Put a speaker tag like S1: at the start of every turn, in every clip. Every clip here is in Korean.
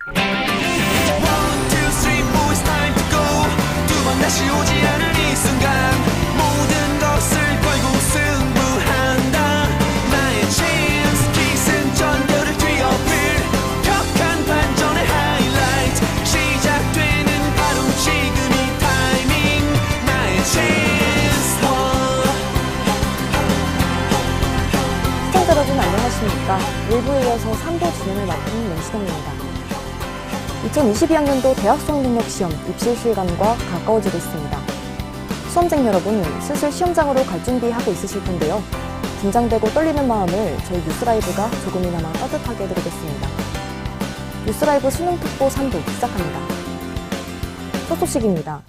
S1: One, two, three, four, it's time to go. 두 번 다시 오지 않을 이 순간 모든 것을 걸고 승부한다. 나의 chance 기승전결을 뒤엎을 격한 반전의 하이라이트 시작되는 바로 지금 이 타이밍 나의 chance.
S2: 시청자 여러분 안녕하십니까. 1부에 이어서 3부 진행을 맡은 맹시동입니다. 2022학년도 대학 수학능력시험 입시 실감과 가까워지고 있습니다. 수험생 여러분, 슬슬 시험장으로 갈 준비하고 있으실 텐데요. 긴장되고 떨리는 마음을 저희 뉴스라이브가 조금이나마 따뜻하게 해드리겠습니다. 뉴스라이브 수능특보 3부 시작합니다. 첫 소식입니다.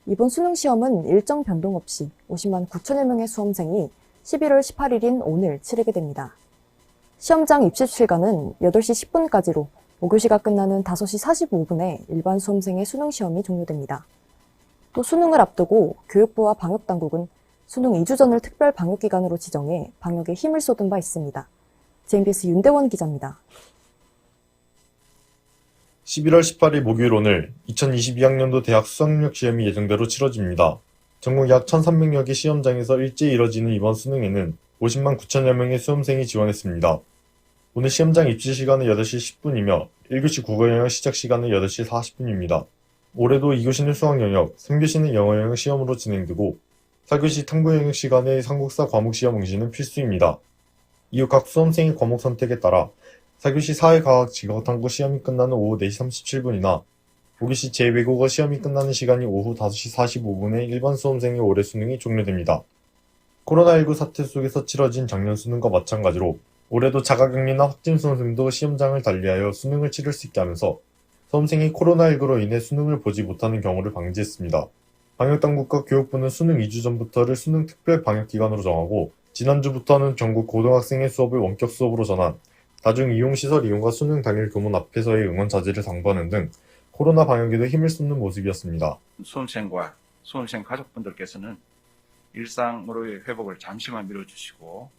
S2: 이번 수능시험은 일정 변동 없이 50만 9천여 명의 수험생이 11월 18일인 오늘 치르게 됩니다. 시험장 입시 시간은 8시 10분까지로 5교시가 끝나는 5시 45분에 일반 수험생의 수능시험이 종료됩니다. 또 수능을 앞두고 교육부와 방역당국은 수능 2주 전을 특별 방역기간으로 지정해 방역에 힘을 쏟은 바 있습니다. JMBS 윤대원 기자입니다.
S3: 11월 18일 목요일 오늘 2022학년도 대학 수학능력시험이 예정대로 치러집니다. 전국 약 1,300여 개 시험장에서 일제히 이뤄지는 이번 수능에는 50만 9천여 명의 수험생이 지원했습니다. 오늘 시험장 입시 시간은 8시 10분이며 1교시 국어 영역 시작 시간은 8시 40분입니다. 올해도 2교시는 수학 영역, 3교시는 영어 영역 시험으로 진행되고 4교시 탐구 영역 시간의 삼국사 과목 시험 응시는 필수입니다. 이후 각 수험생의 과목 선택에 따라 4교시 사회과학 직업탐구 시험이 끝나는 오후 4시 37분이나 5교시 제 외국어 시험이 끝나는 시간이 오후 5시 45분에 일반 수험생의 올해 수능이 종료됩니다. 코로나19 사태 속에서 치러진 작년 수능과 마찬가지로 올해도 자가격리나 확진 수험생도 시험장을 달리하여 수능을 치를 수 있게 하면서 수험생이 코로나19로 인해 수능을 보지 못하는 경우를 방지했습니다. 방역당국과 교육부는 수능 2주 전부터를 수능 특별 방역기간으로 정하고 지난주부터는 전국 고등학생의 수업을 원격 수업으로 전환, 다중이용시설 이용과 수능 당일 교문 앞에서의 응원 자제를 당부하는 등 코로나 방역에도 힘을 쏟는 모습이었습니다.
S4: 수험생과 수험생 가족분들께서는 일상으로의 회복을 잠시만 미뤄주시고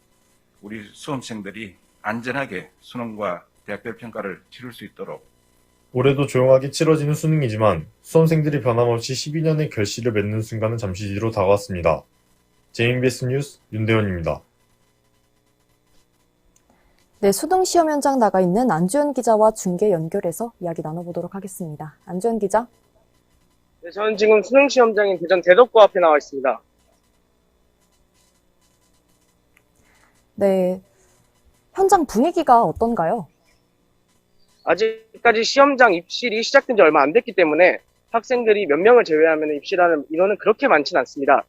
S4: 우리 수험생들이 안전하게 수능과 대학별 평가를 치를 수 있도록
S3: 올해도 조용하게 치러지는 수능이지만 수험생들이 변함없이 12년의 결실을 맺는 순간은 잠시 뒤로 다가왔습니다. JMBS 뉴스 윤대원입니다.
S2: 네, 수능 시험 현장 나가 있는 안주현 기자와 중계 연결해서 이야기 나눠보도록 하겠습니다. 안주현 기자.
S5: 네, 저는 지금 수능 시험장인 대전 대덕고 앞에 나와 있습니다.
S2: 네, 현장 분위기가 어떤가요?
S5: 아직까지 시험장 입실이 시작된 지 얼마 안 됐기 때문에 학생들이 몇 명을 제외하면 입실하는 인원은 그렇게 많지는 않습니다.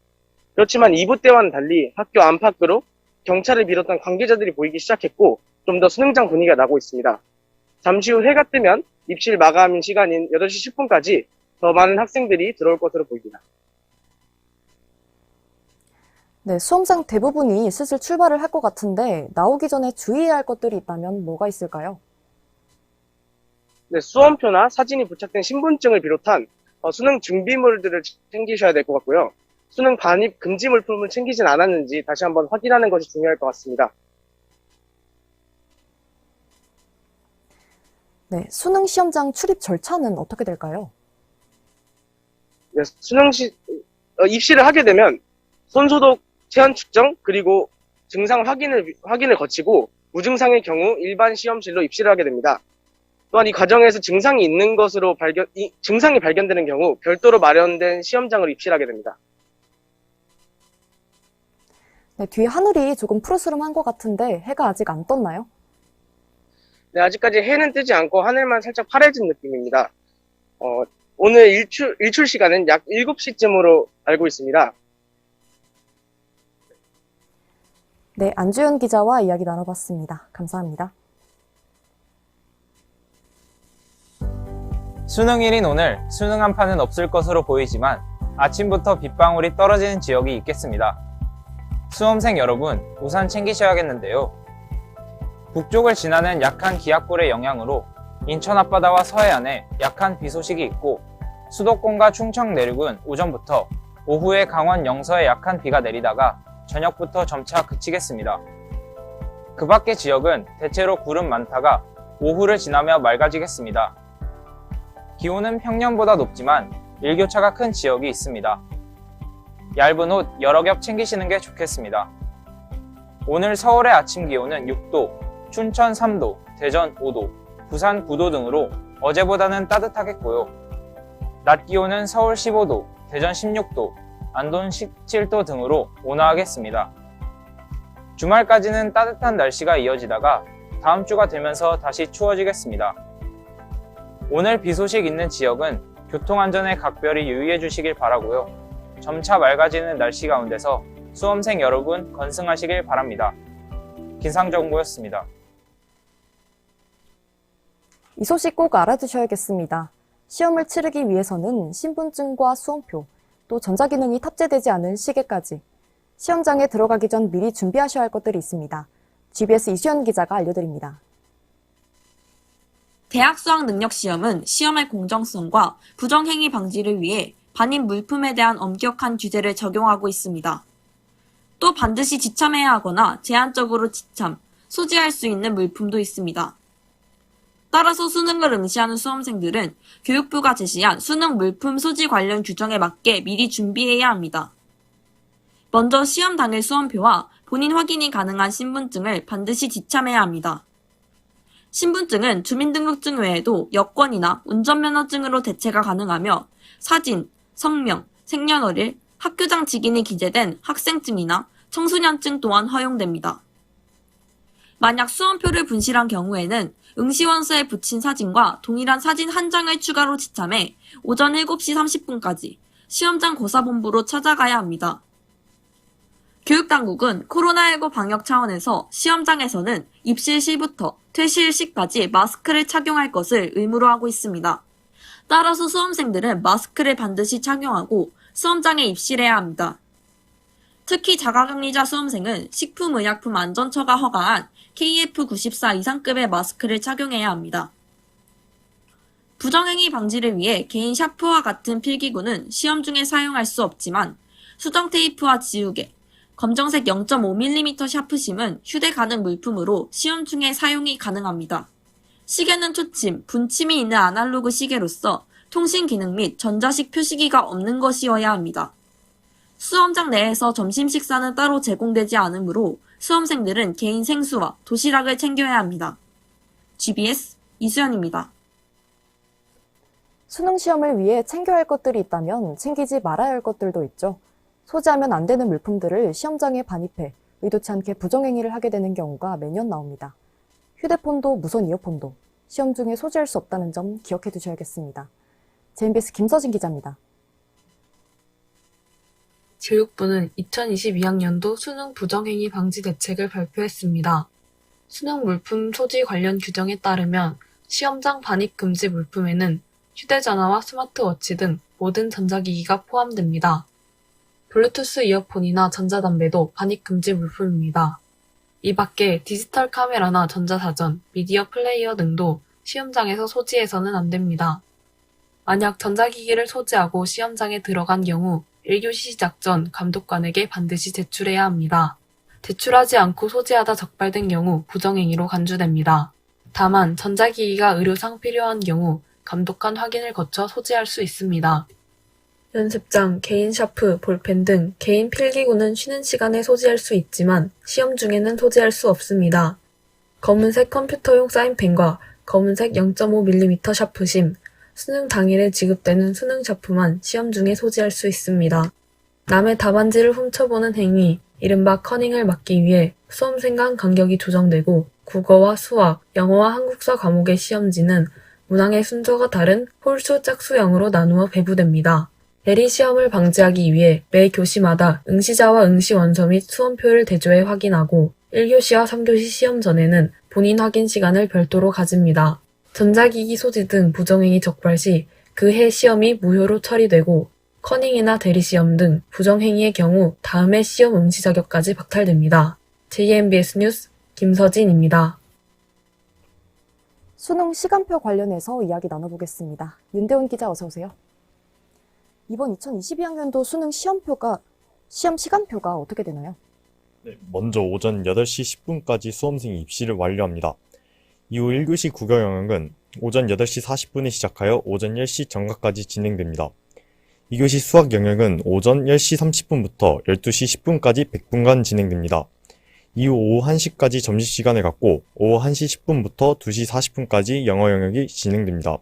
S5: 그렇지만 2부 때와는 달리 학교 안팎으로 경찰을 비롯한 관계자들이 보이기 시작했고 좀 더 수능장 분위기가 나고 있습니다. 잠시 후 해가 뜨면 입실 마감 시간인 8시 10분까지 더 많은 학생들이 들어올 것으로 보입니다.
S2: 네, 수험장 대부분이 슬슬 출발을 할 것 같은데 나오기 전에 주의해야 할 것들이 있다면 뭐가 있을까요?
S5: 네, 수험표나 사진이 부착된 신분증을 비롯한 수능 준비물들을 챙기셔야 될 것 같고요. 수능 반입 금지 물품을 챙기진 않았는지 다시 한번 확인하는 것이 중요할 것 같습니다.
S2: 네, 수능 시험장 출입 절차는 어떻게 될까요?
S5: 네, 입시를 하게 되면 손소독, 체온 측정, 그리고 증상 확인을 거치고 무증상의 경우 일반 시험실로 입시를 하게 됩니다. 또한 이 과정에서 증상이 있는 것으로 증상이 발견되는 경우 별도로 마련된 시험장으로 입실하게 됩니다.
S2: 네, 뒤에 하늘이 조금 푸르스름한 것 같은데 해가 아직 안 떴나요?
S5: 네, 아직까지 해는 뜨지 않고 하늘만 살짝 파래진 느낌입니다. 오늘 일출 시간은 약 7시쯤으로 알고 있습니다.
S2: 네, 안주현 기자와 이야기 나눠봤습니다. 감사합니다.
S6: 수능일인 오늘 수능 한파는 없을 것으로 보이지만 아침부터 빗방울이 떨어지는 지역이 있겠습니다. 수험생 여러분, 우산 챙기셔야겠는데요. 북쪽을 지나는 약한 기압골의 영향으로 인천 앞바다와 서해안에 약한 비 소식이 있고 수도권과 충청 내륙은 오전부터 오후에 강원 영서에 약한 비가 내리다가 저녁부터 점차 그치겠습니다. 그 밖의 지역은 대체로 구름 많다가 오후를 지나며 맑아지겠습니다. 기온은 평년보다 높지만 일교차가 큰 지역이 있습니다. 얇은 옷 여러 겹 챙기시는 게 좋겠습니다. 오늘 서울의 아침 기온은 6도, 춘천 3도, 대전 5도, 부산 9도 등으로 어제보다는 따뜻하겠고요. 낮 기온은 서울 15도, 대전 16도, 안동 17도 등으로 온화하겠습니다. 주말까지는 따뜻한 날씨가 이어지다가 다음 주가 되면서 다시 추워지겠습니다. 오늘 비 소식 있는 지역은 교통안전에 각별히 유의해 주시길 바라고요. 점차 맑아지는 날씨 가운데서 수험생 여러분 건승하시길 바랍니다. 기상정보였습니다.
S2: 이 소식 꼭 알아두셔야겠습니다. 시험을 치르기 위해서는 신분증과 수험표, 또 전자기능이 탑재되지 않은 시계까지 시험장에 들어가기 전 미리 준비하셔야 할 것들이 있습니다. GBS 이수연 기자가 알려드립니다.
S7: 대학 수학 능력 시험은 시험의 공정성과 부정행위 방지를 위해 반입 물품에 대한 엄격한 규제를 적용하고 있습니다. 또 반드시 지참해야 하거나 제한적으로 지참, 소지할 수 있는 물품도 있습니다. 따라서 수능을 응시하는 수험생들은 교육부가 제시한 수능 물품 소지 관련 규정에 맞게 미리 준비해야 합니다. 먼저 시험 당일 수험표와 본인 확인이 가능한 신분증을 반드시 지참해야 합니다. 신분증은 주민등록증 외에도 여권이나 운전면허증으로 대체가 가능하며 사진, 성명, 생년월일, 학교장 직인이 기재된 학생증이나 청소년증 또한 허용됩니다. 만약 수험표를 분실한 경우에는 응시원서에 붙인 사진과 동일한 사진 한 장을 추가로 지참해 오전 7시 30분까지 시험장 고사본부로 찾아가야 합니다. 교육당국은 코로나19 방역 차원에서 시험장에서는 입실 시부터 퇴실 시까지 마스크를 착용할 것을 의무로 하고 있습니다. 따라서 수험생들은 마스크를 반드시 착용하고 수험장에 입실해야 합니다. 특히 자가격리자 수험생은 식품의약품안전처가 허가한 KF94 이상급의 마스크를 착용해야 합니다. 부정행위 방지를 위해 개인 샤프와 같은 필기구는 시험 중에 사용할 수 없지만 수정 테이프와 지우개, 검정색 0.5mm 샤프심은 휴대 가능 물품으로 시험 중에 사용이 가능합니다. 시계는 초침, 분침이 있는 아날로그 시계로서 통신 기능 및 전자식 표시기가 없는 것이어야 합니다. 수험장 내에서 점심 식사는 따로 제공되지 않으므로 수험생들은 개인 생수와 도시락을 챙겨야 합니다. GBS 이수연입니다.
S2: 수능 시험을 위해 챙겨야 할 것들이 있다면 챙기지 말아야 할 것들도 있죠. 소지하면 안 되는 물품들을 시험장에 반입해 의도치 않게 부정행위를 하게 되는 경우가 매년 나옵니다. 휴대폰도 무선 이어폰도 시험 중에 소지할 수 없다는 점 기억해 두셔야겠습니다. JMBS 김서진 기자입니다.
S8: 교육부는 2022학년도 수능 부정행위 방지 대책을 발표했습니다. 수능 물품 소지 관련 규정에 따르면 시험장 반입 금지 물품에는 휴대전화와 스마트워치 등 모든 전자기기가 포함됩니다. 블루투스 이어폰이나 전자담배도 반입 금지 물품입니다. 이 밖에 디지털 카메라나 전자사전, 미디어 플레이어 등도 시험장에서 소지해서는 안 됩니다. 만약 전자기기를 소지하고 시험장에 들어간 경우 1교시 시작 전 감독관에게 반드시 제출해야 합니다. 제출하지 않고 소지하다 적발된 경우 부정행위로 간주됩니다. 다만 전자기기가 의료상 필요한 경우 감독관 확인을 거쳐 소지할 수 있습니다. 연습장, 개인 샤프, 볼펜 등 개인 필기구는 쉬는 시간에 소지할 수 있지만 시험 중에는 소지할 수 없습니다. 검은색 컴퓨터용 사인펜과 검은색 0.5mm 샤프심, 수능 당일에 지급되는 수능 샤프만 시험 중에 소지할 수 있습니다. 남의 답안지를 훔쳐보는 행위, 이른바 커닝을 막기 위해 수험생 간 간격이 조정되고 국어와 수학, 영어와 한국사 과목의 시험지는 문항의 순서가 다른 홀수 짝수형으로 나누어 배부됩니다. 대리시험을 방지하기 위해 매 교시마다 응시자와 응시원서 및 수험표를 대조해 확인하고 1교시와 3교시 시험 전에는 본인 확인 시간을 별도로 가집니다. 전자기기 소지 등 부정행위 적발 시 그 해 시험이 무효로 처리되고 커닝이나 대리시험 등 부정행위의 경우 다음 해 시험 응시 자격까지 박탈됩니다. JMBS 뉴스 김서진입니다.
S2: 수능 시간표 관련해서 이야기 나눠보겠습니다. 윤대원 기자 어서 오세요. 이번 2022학년도 수능 시험 시간표가 어떻게 되나요?
S3: 네, 먼저 오전 8시 10분까지 수험생이 입시를 완료합니다. 이후 1교시 국어 영역은 오전 8시 40분에 시작하여 오전 10시 정각까지 진행됩니다. 2교시 수학 영역은 오전 10시 30분부터 12시 10분까지 100분간 진행됩니다. 이후 오후 1시까지 점심시간을 갖고 오후 1시 10분부터 2시 40분까지 영어 영역이 진행됩니다.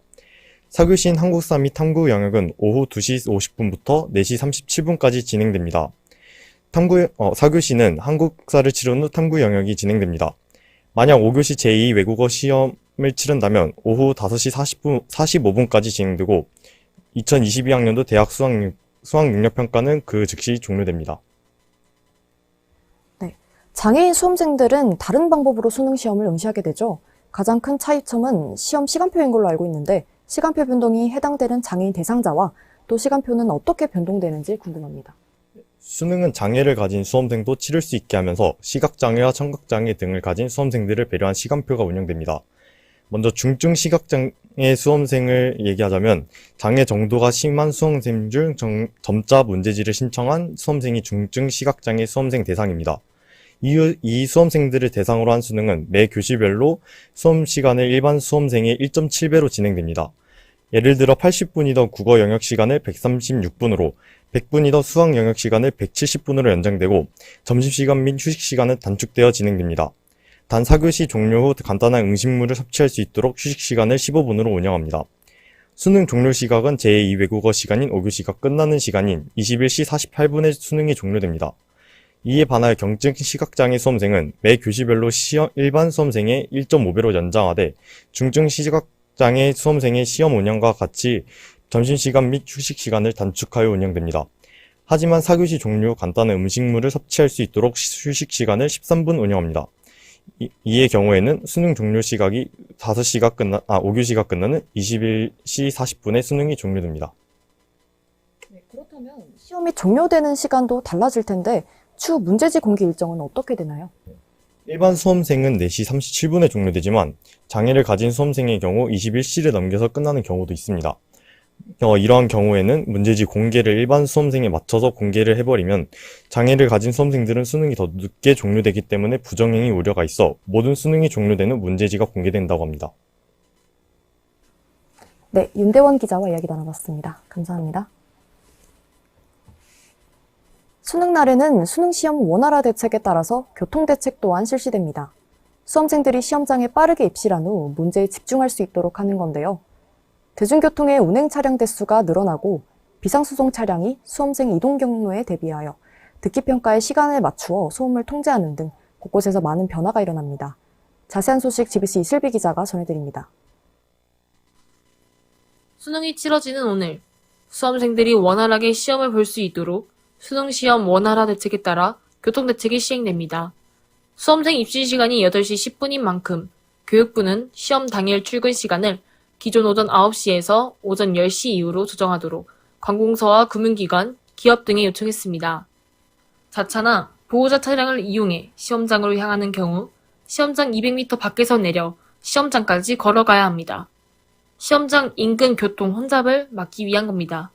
S3: 4교시인 한국사 및 탐구 영역은 오후 2시 50분부터 4시 37분까지 진행됩니다. 4교시는 한국사를 치른 후 탐구 영역이 진행됩니다. 만약 5교시 제2 외국어 시험을 치른다면 오후 5시 45분까지 진행되고 2022학년도 대학 수학능력평가는 그 즉시 종료됩니다.
S2: 네, 장애인 수험생들은 다른 방법으로 수능 시험을 응시하게 되죠. 가장 큰 차이점은 시험 시간표인 걸로 알고 있는데 시간표 변동이 해당되는 장애인 대상자와 또 시간표는 어떻게 변동되는지 궁금합니다.
S3: 수능은 장애를 가진 수험생도 치를 수 있게 하면서 시각장애와 청각장애 등을 가진 수험생들을 배려한 시간표가 운영됩니다. 먼저 중증 시각장애 수험생을 얘기하자면 장애 정도가 심한 수험생 중 점자 문제지를 신청한 수험생이 중증 시각장애 수험생 대상입니다. 이 수험생들을 대상으로 한 수능은 매 교시별로 수험 시간을 일반 수험생의 1.7배로 진행됩니다. 예를 들어 80분이던 국어 영역 시간을 136분으로, 100분이던 수학 영역 시간을 170분으로 연장되고 점심시간 및 휴식시간은 단축되어 진행됩니다. 단 4교시 종료 후 간단한 응식물을 섭취할 수 있도록 휴식시간을 15분으로 운영합니다. 수능 종료 시각은 제2 외국어 시간인 5교시가 끝나는 시간인 21시 48분에 수능이 종료됩니다. 이에 반하여 경증 시각장애 수험생은 매 교시별로 일반 수험생의 1.5배로 연장하되 중증 시각장애 수험생의 시험 운영과 같이 점심시간 및 휴식시간을 단축하여 운영됩니다. 하지만 4교시 종료 후 간단한 음식물을 섭취할 수 있도록 휴식시간을 13분 운영합니다. 이의 경우에는 수능 종료 시각이 5교시가 끝나는 21시 40분에 수능이 종료됩니다.
S2: 네, 그렇다면 시험이 종료되는 시간도 달라질 텐데 추후 문제지 공개 일정은 어떻게 되나요?
S3: 일반 수험생은 4시 37분에 종료되지만 장애를 가진 수험생의 경우 21시를 넘겨서 끝나는 경우도 있습니다. 이러한 경우에는 문제지 공개를 일반 수험생에 맞춰서 공개를 해버리면 장애를 가진 수험생들은 수능이 더 늦게 종료되기 때문에 부정행위 우려가 있어 모든 수능이 종료되는 문제지가 공개된다고 합니다.
S2: 네, 윤대원 기자와 이야기 나눠봤습니다. 감사합니다. 수능 날에는 수능시험 원활화 대책에 따라서 교통대책 또한 실시됩니다. 수험생들이 시험장에 빠르게 입실한 후 문제에 집중할 수 있도록 하는 건데요. 대중교통의 운행 차량 대수가 늘어나고 비상수송 차량이 수험생 이동 경로에 대비하여 듣기평가의 시간에 맞추어 소음을 통제하는 등 곳곳에서 많은 변화가 일어납니다. 자세한 소식 GBC 이슬비 기자가 전해드립니다.
S8: 수능이 치러지는 오늘, 수험생들이 원활하게 시험을 볼 수 있도록 수능시험 원활화 대책에 따라 교통대책이 시행됩니다. 수험생 입시 시간이 8시 10분인 만큼 교육부는 시험 당일 출근 시간을 기존 오전 9시에서 오전 10시 이후로 조정하도록 관공서와 금융기관, 기업 등에 요청했습니다. 자차나 보호자 차량을 이용해 시험장으로 향하는 경우 시험장 200m 밖에서 내려 시험장까지 걸어가야 합니다. 시험장 인근 교통 혼잡을 막기 위한 겁니다.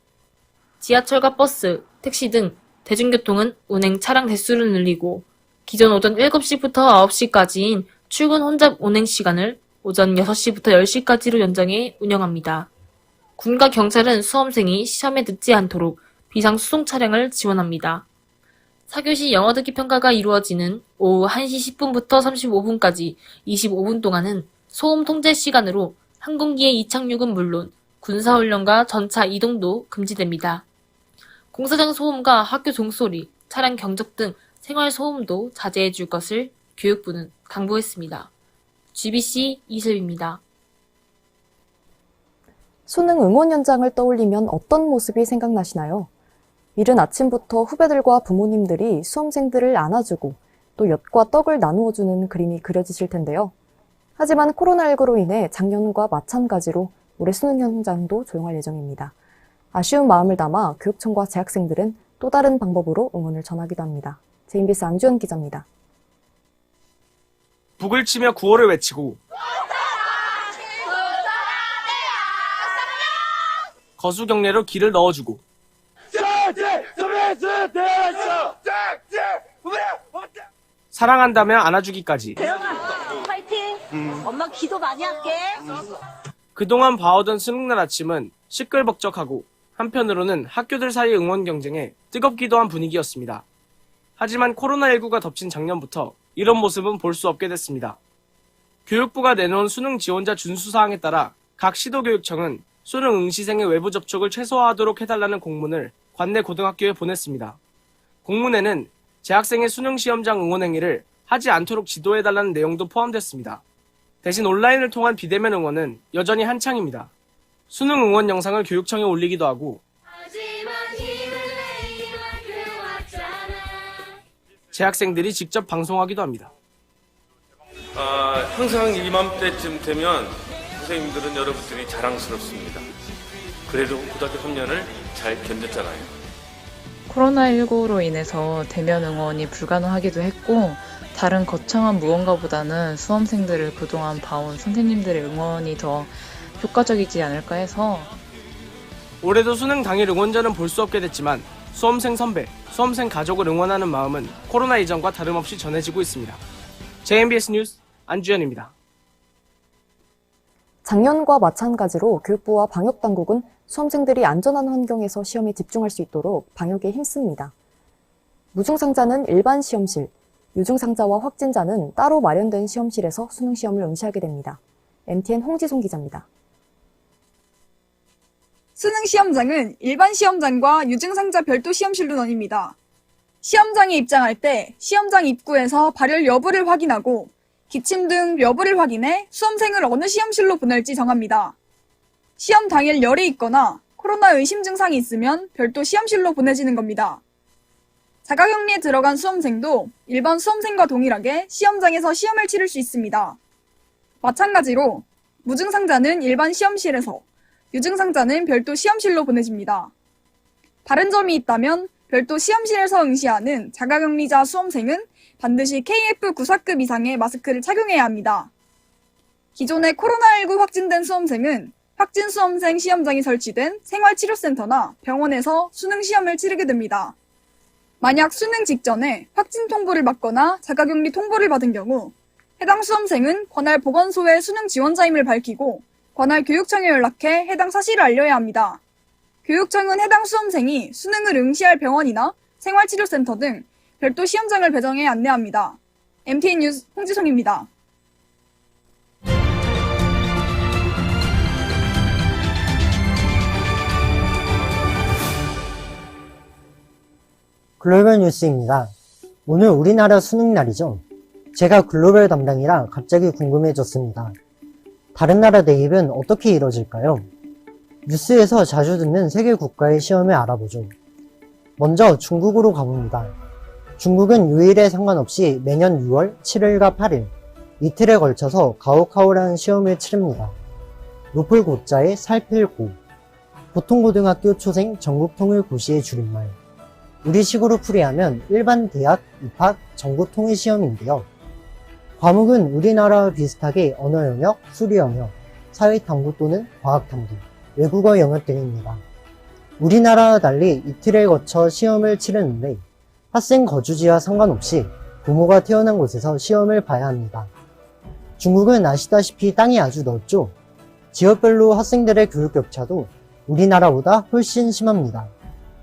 S8: 지하철과 버스, 택시 등 대중교통은 운행 차량 대수를 늘리고 기존 오전 7시부터 9시까지인 출근 혼잡 운행 시간을 오전 6시부터 10시까지로 연장해 운영합니다. 군과 경찰은 수험생이 시험에 늦지 않도록 비상수송 차량을 지원합니다. 4교시 영어 듣기 평가가 이루어지는 오후 1시 10분부터 35분까지 25분 동안은 소음 통제 시간으로 항공기의 이착륙은 물론 군사훈련과 전차 이동도 금지됩니다. 공사장 소음과 학교 종소리, 차량 경적 등 생활 소음도 자제해 줄 것을 교육부는 당부했습니다. GBC 이슬비입니다.
S2: 수능 응원 현장을 떠올리면 어떤 모습이 생각나시나요? 이른 아침부터 후배들과 부모님들이 수험생들을 안아주고 또 엿과 떡을 나누어주는 그림이 그려지실 텐데요. 하지만 코로나19로 인해 작년과 마찬가지로 올해 수능 현장도 조용할 예정입니다. 아쉬운 마음을 담아 교육청과 재학생들은 또 다른 방법으로 응원을 전하기도 합니다. JMBC 안주현 기자입니다.
S9: 북을 치며 구호를 외치고 거수 경례로 길을 넣어주고 사랑한다며 안아주기까지
S10: 엄마 기도 많이 할게.
S9: 그동안 봐오던 수능날 아침은 시끌벅적하고 한편으로는 학교들 사이 응원 경쟁에 뜨겁기도 한 분위기였습니다. 하지만 코로나19가 덮친 작년부터 이런 모습은 볼 수 없게 됐습니다. 교육부가 내놓은 수능 지원자 준수사항에 따라 각 시도교육청은 수능 응시생의 외부 접촉을 최소화하도록 해달라는 공문을 관내 고등학교에 보냈습니다. 공문에는 재학생의 수능 시험장 응원 행위를 하지 않도록 지도해달라는 내용도 포함됐습니다. 대신 온라인을 통한 비대면 응원은 여전히 한창입니다. 수능 응원 영상을 교육청에 올리기도 하고 재학생들이 직접 방송하기도 합니다.
S11: 항상 이맘때쯤 되면 선생님들은 여러분들이 자랑스럽습니다. 그래도 고등학교 3년을 잘 견뎠잖아요.
S12: 코로나19로 인해서 대면 응원이 불가능하기도 했고 다른 거창한 무언가보다는 수험생들을 그동안 봐온 선생님들의 응원이 더 효과적이지 않을까 해서
S9: 올해도 수능 당일 응원전은 볼 수 없게 됐지만 수험생 선배, 수험생 가족을 응원하는 마음은 코로나 이전과 다름없이 전해지고 있습니다. JMBS 뉴스 안주현입니다.
S2: 작년과 마찬가지로 교육부와 방역당국은 수험생들이 안전한 환경에서 시험에 집중할 수 있도록 방역에 힘씁니다. 무증상자는 일반 시험실, 유증상자와 확진자는 따로 마련된 시험실에서 수능 시험을 응시하게 됩니다. MTN 홍지송 기자입니다.
S13: 수능 시험장은 일반 시험장과 유증상자 별도 시험실로 나뉩니다. 시험장에 입장할 때 시험장 입구에서 발열 여부를 확인하고 기침 등 여부를 확인해 수험생을 어느 시험실로 보낼지 정합니다. 시험 당일 열이 있거나 코로나 의심 증상이 있으면 별도 시험실로 보내지는 겁니다. 자가격리에 들어간 수험생도 일반 수험생과 동일하게 시험장에서 시험을 치를 수 있습니다. 마찬가지로 무증상자는 일반 시험실에서, 유증상자는 별도 시험실로 보내집니다. 다른 점이 있다면 별도 시험실에서 응시하는 자가격리자 수험생은 반드시 KF94급 이상의 마스크를 착용해야 합니다. 기존에 코로나19 확진된 수험생은 확진 수험생 시험장이 설치된 생활치료센터나 병원에서 수능 시험을 치르게 됩니다. 만약 수능 직전에 확진 통보를 받거나 자가격리 통보를 받은 경우 해당 수험생은 관할 보건소의 수능 지원자임을 밝히고 관할 교육청에 연락해 해당 사실을 알려야 합니다. 교육청은 해당 수험생이 수능을 응시할 병원이나 생활치료센터 등 별도 시험장을 배정해 안내합니다. MTN 뉴스 홍지송입니다.
S14: 글로벌 뉴스입니다. 오늘 우리나라 수능 날이죠. 제가 글로벌 담당이라 갑자기 궁금해졌습니다. 다른 나라 대입은 어떻게 이뤄질까요? 뉴스에서 자주 듣는 세계 국가의 시험을 알아보죠. 먼저 중국으로 가봅니다. 중국은 요일에 상관없이 매년 6월 7일과 8일 이틀에 걸쳐서 가오카오라는 시험을 치릅니다. 높을 고자에 살필 고, 보통고등학교 초생 전국통일고시의 줄임말. 우리식으로 풀이하면 일반 대학 입학 전국통일시험인데요. 과목은 우리나라와 비슷하게 언어 영역, 수리 영역, 사회탐구 또는 과학탐구, 외국어 영역 등입니다. 우리나라와 달리 이틀에 거쳐 시험을 치르는데 학생 거주지와 상관없이 부모가 태어난 곳에서 시험을 봐야 합니다. 중국은 아시다시피 땅이 아주 넓죠. 지역별로 학생들의 교육 격차도 우리나라보다 훨씬 심합니다.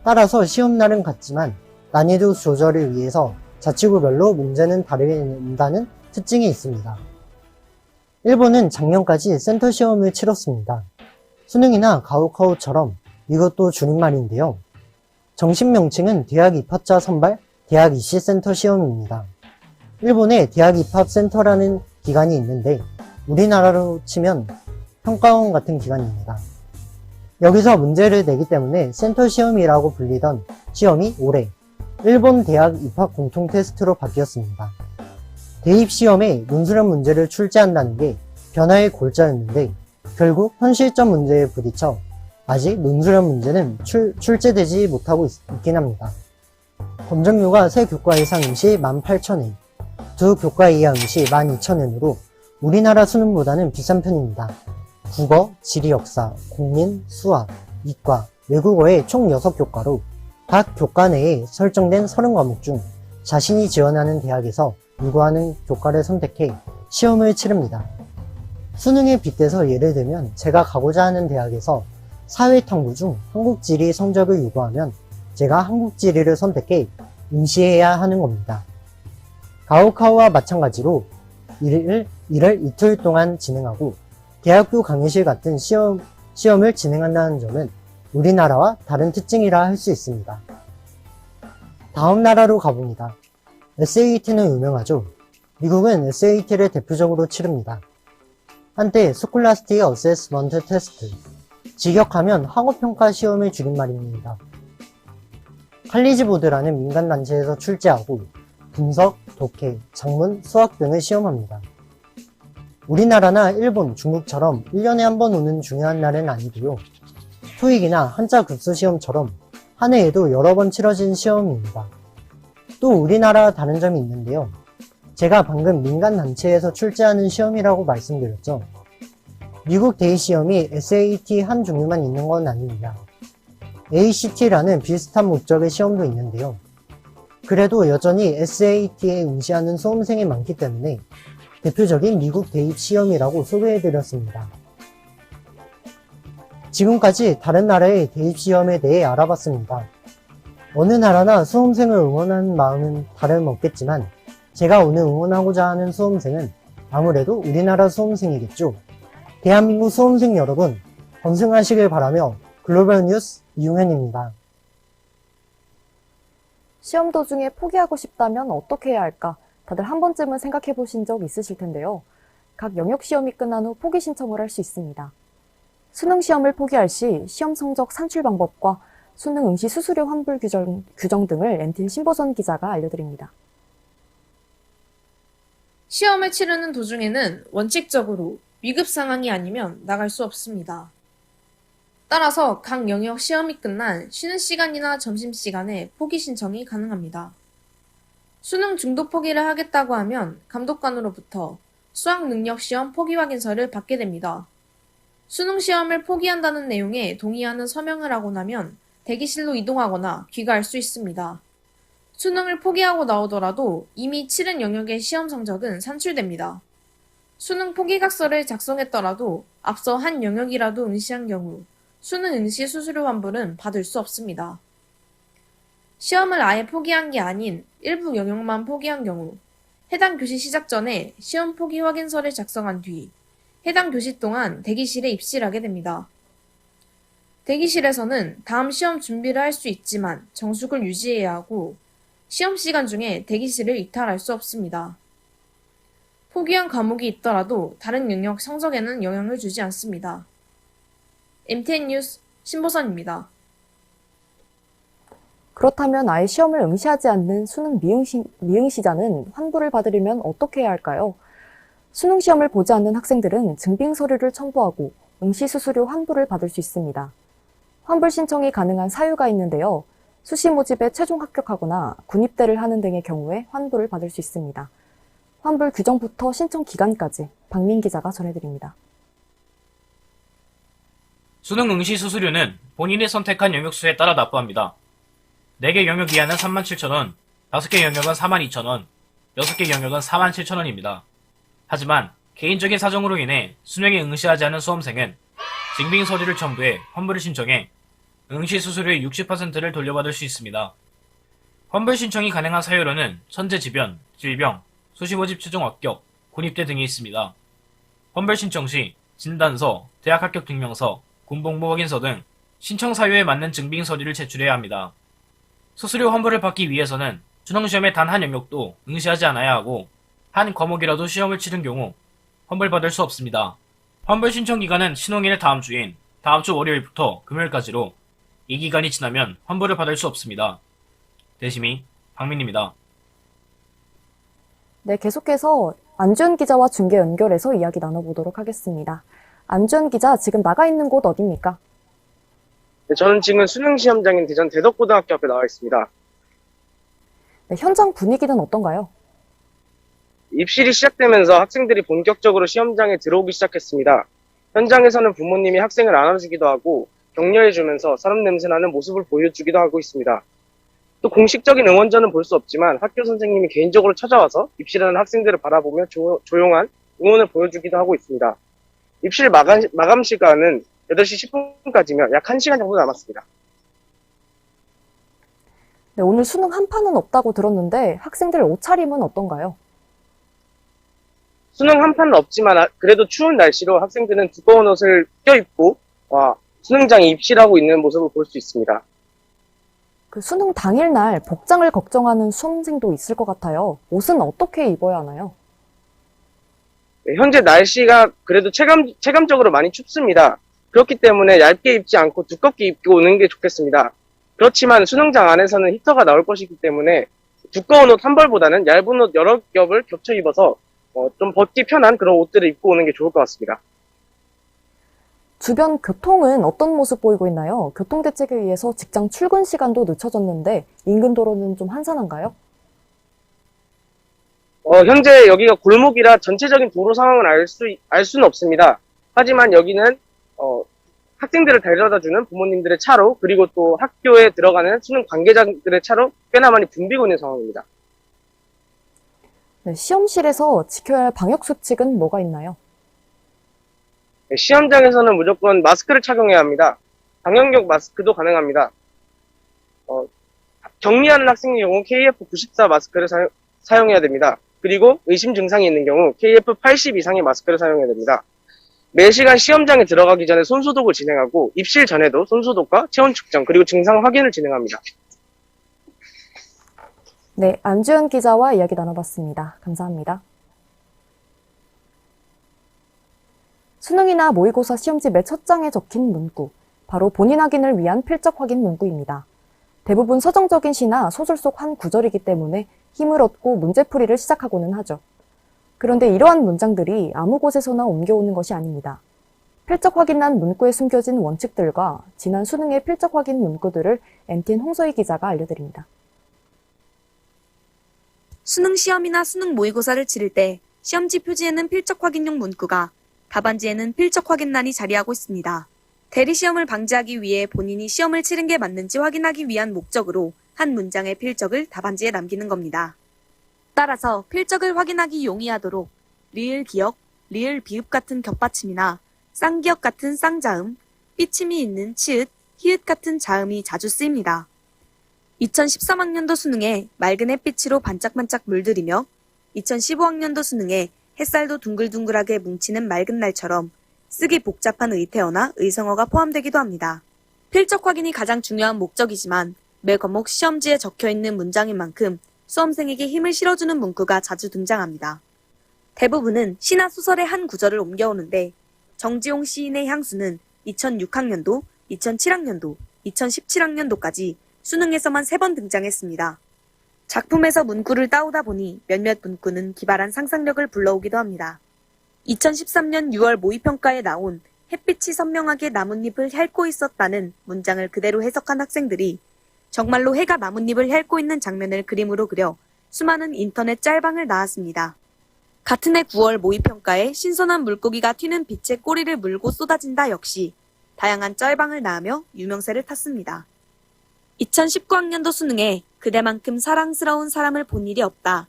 S14: 따라서 시험날은 같지만 난이도 조절을 위해서 자치구별로 문제는 다르게 낸다는 특징이 있습니다. 일본은 작년까지 센터 시험을 치렀습니다. 수능이나 가오카오처럼 이것도 줄임말인데요. 정식 명칭은 대학 입학자 선발 대학 입시센터 시험입니다. 일본에 대학 입학센터라는 기관이 있는데 우리나라로 치면 평가원 같은 기관입니다. 여기서 문제를 내기 때문에 센터 시험이라고 불리던 시험이 올해 일본 대학 입학 공통 테스트로 바뀌었습니다. 대입 시험에 논술형 문제를 출제한다는 게 변화의 골자였는데 결국 현실적 문제에 부딪혀 아직 논술형 문제는 출제되지 못하고 있긴 합니다. 검정료가 세 교과 이상 응시 18,000엔, 두 교과 이하 응시 12,000엔으로 우리나라 수능보다는 비싼 편입니다. 국어, 지리, 역사, 공민, 수학, 이과, 외국어의 총 6교과로 각 교과 내에 설정된 30과목 중 자신이 지원하는 대학에서 요구하는 교과를 선택해 시험을 치릅니다. 수능에 빗대서 예를 들면 제가 가고자 하는 대학에서 사회탐구 중 한국지리 성적을 요구하면 제가 한국지리를 선택해 응시해야 하는 겁니다. 가오카오와 마찬가지로 일을 이틀 동안 진행하고 대학교 강의실 같은 시험을 진행한다는 점은 우리나라와 다른 특징이라 할 수 있습니다. 다음 나라로 가봅니다. SAT는 유명하죠. 미국은 SAT를 대표적으로 치릅니다. 한때 스콜라스틱 어세스먼트 테스트, 직역하면 학업평가 시험의 줄임말입니다. 칼리지보드라는 민간단체에서 출제하고 분석, 독해, 작문, 수학 등을 시험합니다. 우리나라나 일본, 중국처럼 1년에 한 번 오는 중요한 날은 아니고요. 토익이나 한자 급수 시험처럼 한 해에도 여러 번 치러진 시험입니다. 또 우리나라와 다른 점이 있는데요. 제가 방금 민간단체에서 출제하는 시험이라고 말씀드렸죠. 미국 대입시험이 SAT 한 종류만 있는 건 아닙니다. ACT라는 비슷한 목적의 시험도 있는데요. 그래도 여전히 SAT에 응시하는 수험생이 많기 때문에 대표적인 미국 대입시험이라고 소개해드렸습니다. 지금까지 다른 나라의 대입시험에 대해 알아봤습니다. 어느 나라나 수험생을 응원하는 마음은 다름없겠지만 제가 오늘 응원하고자 하는 수험생은 아무래도 우리나라 수험생이겠죠. 대한민국 수험생 여러분, 건승하시길 바라며 글로벌 뉴스 이용현입니다.
S2: 시험 도중에 포기하고 싶다면 어떻게 해야 할까? 다들 한 번쯤은 생각해 보신 적 있으실 텐데요. 각 영역 시험이 끝난 후 포기 신청을 할 수 있습니다. 수능 시험을 포기할 시 시험 성적 산출 방법과 수능 응시 수수료 환불 규정 등을 MTN 신보선 기자가 알려드립니다.
S10: 시험을 치르는 도중에는 원칙적으로 위급 상황이 아니면 나갈 수 없습니다. 따라서 각 영역 시험이 끝난 쉬는 시간이나 점심시간에 포기 신청이 가능합니다. 수능 중도 포기를 하겠다고 하면 감독관으로부터 수학 능력 시험 포기 확인서를 받게 됩니다. 수능 시험을 포기한다는 내용에 동의하는 서명을 하고 나면 대기실로 이동하거나 귀가할 수 있습니다. 수능을 포기하고 나오더라도 이미 치른 영역의 시험 성적은 산출됩니다. 수능 포기각서를 작성했더라도 앞서 한 영역이라도 응시한 경우 수능 응시 수수료 환불은 받을 수 없습니다. 시험을 아예 포기한 게 아닌 일부 영역만 포기한 경우 해당 교시 시작 전에 시험 포기 확인서를 작성한 뒤 해당 교시 동안 대기실에 입실을 하게 됩니다. 대기실에서는 다음 시험 준비를 할 수 있지만 정숙을 유지해야 하고 시험 시간 중에 대기실을 이탈할 수 없습니다. 포기한 과목이 있더라도 다른 영역 성적에는 영향을 주지 않습니다. MTN 뉴스 신보선입니다.
S2: 그렇다면 아예 시험을 응시하지 않는 수능 미응시자는 환불을 받으려면 어떻게 해야 할까요? 수능 시험을 보지 않는 학생들은 증빙 서류를 첨부하고 응시 수수료 환불을 받을 수 있습니다. 환불 신청이 가능한 사유가 있는데요. 수시 모집에 최종 합격하거나 군입대를 하는 등의 경우에 환불을 받을 수 있습니다. 환불 규정부터 신청 기간까지 박민 기자가 전해드립니다.
S15: 수능 응시 수수료는 본인이 선택한 영역 수에 따라 납부합니다. 4개 영역 이하는 37,000원, 5개 영역은 42,000원, 6개 영역은 47,000원입니다. 하지만 개인적인 사정으로 인해 수능에 응시하지 않은 수험생은 증빙 서류를 첨부해 환불을 신청해 응시 수수료의 60%를 돌려받을 수 있습니다. 환불 신청이 가능한 사유로는 천재지변, 질병, 수시모집 최종 합격, 군입대 등이 있습니다. 환불 신청 시 진단서, 대학 합격 증명서, 군복무 확인서 등 신청 사유에 맞는 증빙 서류를 제출해야 합니다. 수수료 환불을 받기 위해서는 수능시험의 단 한 영역도 응시하지 않아야 하고 한 과목이라도 시험을 치른 경우 환불받을 수 없습니다. 환불 신청 기간은 신홍일의 다음 주인 다음 주 월요일부터 금요일까지로 이 기간이 지나면 환불을 받을 수 없습니다. 대심이 박민입니다.
S2: 네, 계속해서 안주현 기자와 중계 연결해서 이야기 나눠보도록 하겠습니다. 안주현 기자, 지금 나가 있는 곳 어디입니까?
S5: 네, 저는 지금 수능 시험장인 대전 대덕고등학교 앞에 나와 있습니다.
S2: 네, 현장 분위기는 어떤가요?
S5: 입실이 시작되면서 학생들이 본격적으로 시험장에 들어오기 시작했습니다. 현장에서는 부모님이 학생을 안아주기도 하고 격려해주면서 사람 냄새나는 모습을 보여주기도 하고 있습니다. 또 공식적인 응원전은 볼 수 없지만 학교 선생님이 개인적으로 찾아와서 입실하는 학생들을 바라보며 조용한 응원을 보여주기도 하고 있습니다. 입실 마감 시간은 8시 10분까지며 약 1시간 정도 남았습니다.
S2: 네, 오늘 수능 한 판은 없다고 들었는데 학생들 옷차림은 어떤가요?
S5: 수능 한 판은 없지만 그래도 추운 날씨로 학생들은 두꺼운 옷을 껴입고 수능장에 입실하고 있는 모습을 볼 수 있습니다.
S2: 그 수능 당일날 복장을 걱정하는 수험생도 있을 것 같아요. 옷은 어떻게 입어야 하나요?
S5: 네, 현재 날씨가 그래도 체감적으로 많이 춥습니다. 그렇기 때문에 얇게 입지 않고 두껍게 입고 오는 게 좋겠습니다. 그렇지만 수능장 안에서는 히터가 나올 것이기 때문에 두꺼운 옷 한 벌보다는 얇은 옷 여러 겹을 겹쳐 입어서 좀 벗기 편한 그런 옷들을 입고 오는 게 좋을 것 같습니다.
S2: 주변 교통은 어떤 모습 보이고 있나요? 교통대책에 의해서 직장 출근 시간도 늦춰졌는데 인근 도로는 좀 한산한가요?
S5: 현재 여기가 골목이라 전체적인 도로 상황을 알 수는 없습니다. 하지만 여기는 학생들을 데려다주는 부모님들의 차로 그리고 또 학교에 들어가는 수능 관계자들의 차로 꽤나 많이 붐비고 있는 상황입니다.
S2: 네, 시험실에서 지켜야 할 방역 수칙은 뭐가 있나요?
S5: 네, 시험장에서는 무조건 마스크를 착용해야 합니다. 방역용 마스크도 가능합니다. 격리하는 학생의 경우 KF94 마스크를 사용해야 됩니다. 그리고 의심 증상이 있는 경우 KF80 이상의 마스크를 사용해야 됩니다. 매시간 시험장에 들어가기 전에 손소독을 진행하고 입실 전에도 손소독과 체온 측정 그리고 증상 확인을 진행합니다.
S2: 네, 안주현 기자와 이야기 나눠봤습니다. 감사합니다. 수능이나 모의고사 시험지 맨 첫 장에 적힌 문구, 바로 본인 확인을 위한 필적 확인 문구입니다. 대부분 서정적인 시나 소설 속 한 구절이기 때문에 힘을 얻고 문제풀이를 시작하고는 하죠. 그런데 이러한 문장들이 아무 곳에서나 옮겨오는 것이 아닙니다. 필적 확인란 문구에 숨겨진 원칙들과 지난 수능의 필적 확인 문구들을 MTN 홍서희 기자가 알려드립니다.
S7: 수능 시험이나 수능 모의고사를 치를 때 시험지 표지에는 필적 확인용 문구가, 답안지에는 필적 확인란이 자리하고 있습니다. 대리시험을 방지하기 위해 본인이 시험을 치른 게 맞는지 확인하기 위한 목적으로 한 문장의 필적을 답안지에 남기는 겁니다. 따라서 필적을 확인하기 용이하도록 리을 기역, 리을 비읍 같은 겹받침이나 쌍기역 같은 쌍자음, 삐침이 있는 치읓, 히읗 같은 자음이 자주 쓰입니다. 2013학년도 수능에 맑은 햇빛으로 반짝반짝 물들이며 2015학년도 수능에 햇살도 둥글둥글하게 뭉치는 맑은 날처럼 쓰기 복잡한 의태어나 의성어가 포함되기도 합니다. 필적 확인이 가장 중요한 목적이지만 매 과목 시험지에 적혀있는 문장인 만큼 수험생에게 힘을 실어주는 문구가 자주 등장합니다. 대부분은 시나 소설의 한 구절을 옮겨오는데 정지용 시인의 향수는 2006학년도, 2007학년도, 2017학년도까지 수능에서만 3번 등장했습니다. 작품에서 문구를 따오다 보니 몇몇 문구는 기발한 상상력을 불러오기도 합니다. 2013년 6월 모의평가에 나온 햇빛이 선명하게 나뭇잎을 핥고 있었다는 문장을 그대로 해석한 학생들이 정말로 해가 나뭇잎을 핥고 있는 장면을 그림으로 그려 수많은 인터넷 짤방을 낳았습니다. 같은 해 9월 모의평가에 신선한 물고기가 튀는 빛에 꼬리를 물고 쏟아진다 역시 다양한 짤방을 낳으며 유명세를 탔습니다. 2019학년도 수능에 그대만큼 사랑스러운 사람을 본 일이 없다.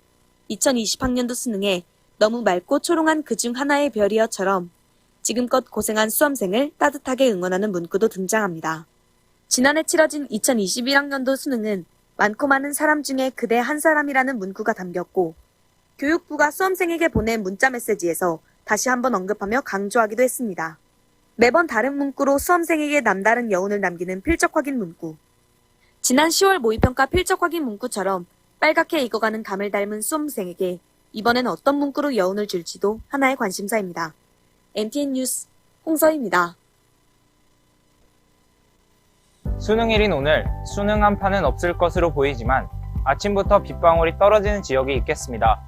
S7: 2020학년도 수능에 너무 맑고 초롱한 그중 하나의 별이여처럼 지금껏 고생한 수험생을 따뜻하게 응원하는 문구도 등장합니다. 지난해 치러진 2021학년도 수능은 많고 많은 사람 중에 그대 한 사람이라는 문구가 담겼고 교육부가 수험생에게 보낸 문자 메시지에서 다시 한번 언급하며 강조하기도 했습니다. 매번 다른 문구로 수험생에게 남다른 여운을 남기는 필적 확인 문구. 지난 10월 모의평가 필적 확인 문구처럼 빨갛게 익어가는 감을 닮은 수험생에게 이번엔 어떤 문구로 여운을 줄지도 하나의 관심사입니다. MTN 뉴스 홍서희입니다.
S6: 수능일인 오늘 수능 한 판은 없을 것으로 보이지만 아침부터 빗방울이 떨어지는 지역이 있겠습니다.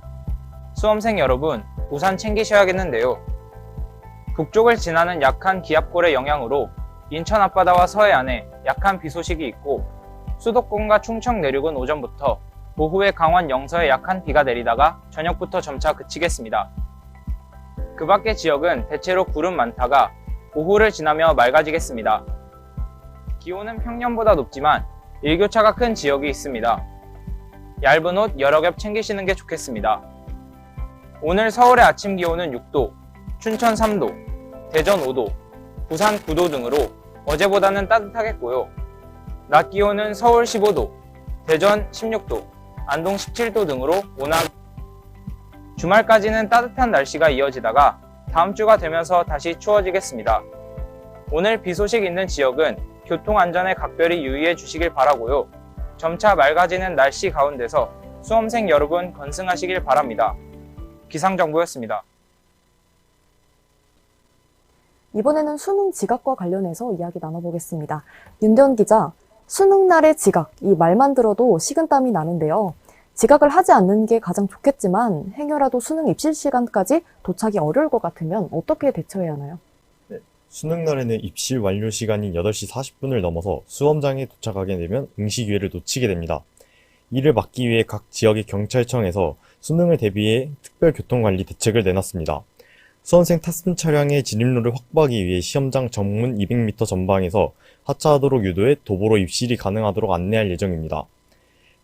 S6: 수험생 여러분, 우산 챙기셔야겠는데요. 북쪽을 지나는 약한 기압골의 영향으로 인천 앞바다와 서해안에 약한 비 소식이 있고 수도권과 충청 내륙은 오전부터 오후에 강원 영서에 약한 비가 내리다가 저녁부터 점차 그치겠습니다. 그 밖의 지역은 대체로 구름 많다가 오후를 지나며 맑아지겠습니다. 기온은 평년보다 높지만 일교차가 큰 지역이 있습니다. 얇은 옷 여러 겹 챙기시는 게 좋겠습니다. 오늘 서울의 아침 기온은 6도, 춘천 3도, 대전 5도, 부산 9도 등으로 어제보다는 따뜻하겠고요. 낮 기온은 서울 15도, 대전 16도, 안동 17도 등으로 온화. 주말까지는 따뜻한 날씨가 이어지다가 다음 주가 되면서 다시 추워지겠습니다. 오늘 비 소식 있는 지역은 교통 안전에 각별히 유의해 주시길 바라고요. 점차 맑아지는 날씨 가운데서 수험생 여러분 건승하시길 바랍니다. 기상정보였습니다.
S2: 이번에는 수능 지각과 관련해서 이야기 나눠보겠습니다. 윤대원 기자, 수능날의 지각, 이 말만 들어도 식은땀이 나는데요. 지각을 하지 않는 게 가장 좋겠지만 행여라도 수능 입시 시간까지 도착이 어려울 것 같으면 어떻게 대처해야 하나요?
S3: 수능 날에는 입시 완료 시간인 8시 40분을 넘어서 수험장에 도착하게 되면 응시 기회를 놓치게 됩니다. 이를 막기 위해 각 지역의 경찰청에서 수능을 대비해 특별교통관리 대책을 내놨습니다. 수험생 탑승 차량의 진입로를 확보하기 위해 시험장 정문 200m 전방에서 하차하도록 유도해 도보로 입실이 가능하도록 안내할 예정입니다.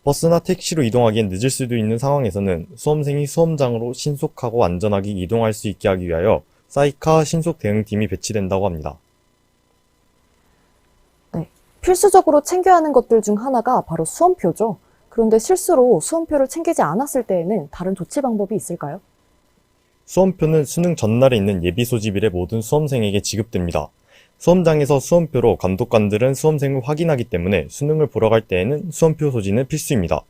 S3: 버스나 택시로 이동하기엔 늦을 수도 있는 상황에서는 수험생이 수험장으로 신속하고 안전하게 이동할 수 있게 하기 위하여 사이카 신속 대응팀이 배치된다고 합니다.
S2: 네, 필수적으로 챙겨야 하는 것들 중 하나가 바로 수험표죠. 그런데 실수로 수험표를 챙기지 않았을 때에는 다른 조치 방법이 있을까요?
S3: 수험표는 수능 전날에 있는 예비 소집일에 모든 수험생에게 지급됩니다. 수험장에서 수험표로 감독관들은 수험생을 확인하기 때문에 수능을 보러 갈 때에는 수험표 소지는 필수입니다.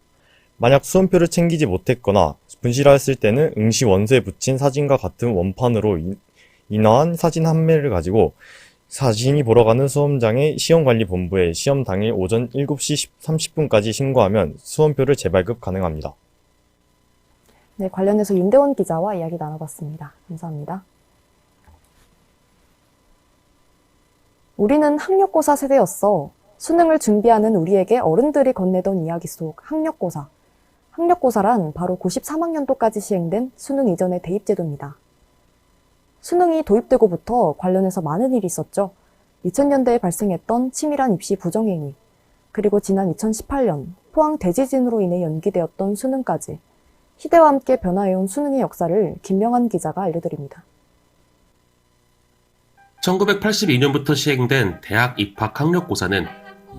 S3: 만약 수험표를 챙기지 못했거나 분실하였을 때는 응시 원서에 붙인 사진과 같은 원판으로 인화한 사진 한 매를 가지고 사진이 보러 가는 수험장의 시험관리본부에 시험 당일 오전 7시 30분까지 신고하면 수험표를 재발급 가능합니다.
S2: 네, 관련해서 윤대원 기자와 이야기 나눠봤습니다. 감사합니다. 우리는 학력고사 세대였어. 수능을 준비하는 우리에게 어른들이 건네던 이야기 속 학력고사. 학력고사란 바로 93학년도까지 시행된 수능 이전의 대입제도입니다. 수능이 도입되고부터 관련해서 많은 일이 있었죠. 2000년대에 발생했던 치밀한 입시 부정행위, 그리고 지난 2018년 포항 대지진으로 인해 연기되었던 수능까지 시대와 함께 변화해온 수능의 역사를 김명한 기자가 알려드립니다.
S16: 1982년부터 시행된 대학 입학 학력고사는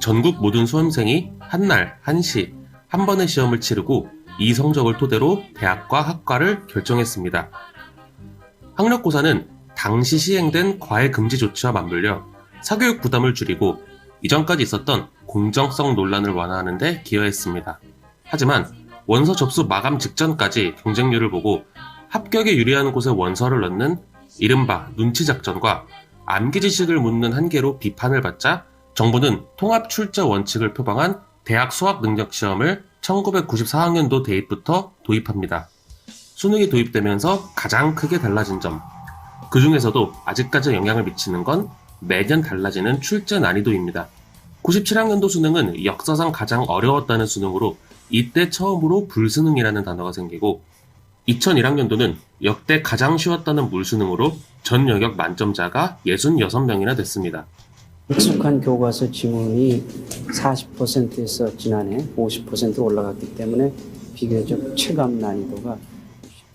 S16: 전국 모든 수험생이 한날, 한시, 한 번의 시험을 치르고 이 성적을 토대로 대학과 학과를 결정했습니다. 학력고사는 당시 시행된 과외 금지 조치와 맞물려 사교육 부담을 줄이고 이전까지 있었던 공정성 논란을 완화하는 데 기여했습니다. 하지만 원서 접수 마감 직전까지 경쟁률을 보고 합격에 유리한 곳에 원서를 넣는 이른바 눈치작전과 암기 지식을 묻는 한계로 비판을 받자 정부는 통합 출제 원칙을 표방한 대학 수학 능력 시험을 1994학년도 대입부터 도입합니다. 수능이 도입되면서 가장 크게 달라진 점, 그 중에서도 아직까지 영향을 미치는 건 매년 달라지는 출제 난이도입니다. 97학년도 수능은 역사상 가장 어려웠다는 수능으로 이때 처음으로 불수능이라는 단어가 생기고 2001학년도는 역대 가장 쉬웠다는 물수능으로 전 영역 만점자가 66명이나 됐습니다.
S17: 익숙한 교과서 지문이 40%에서 지난해 50%로 올라갔기 때문에 비교적 체감 난이도가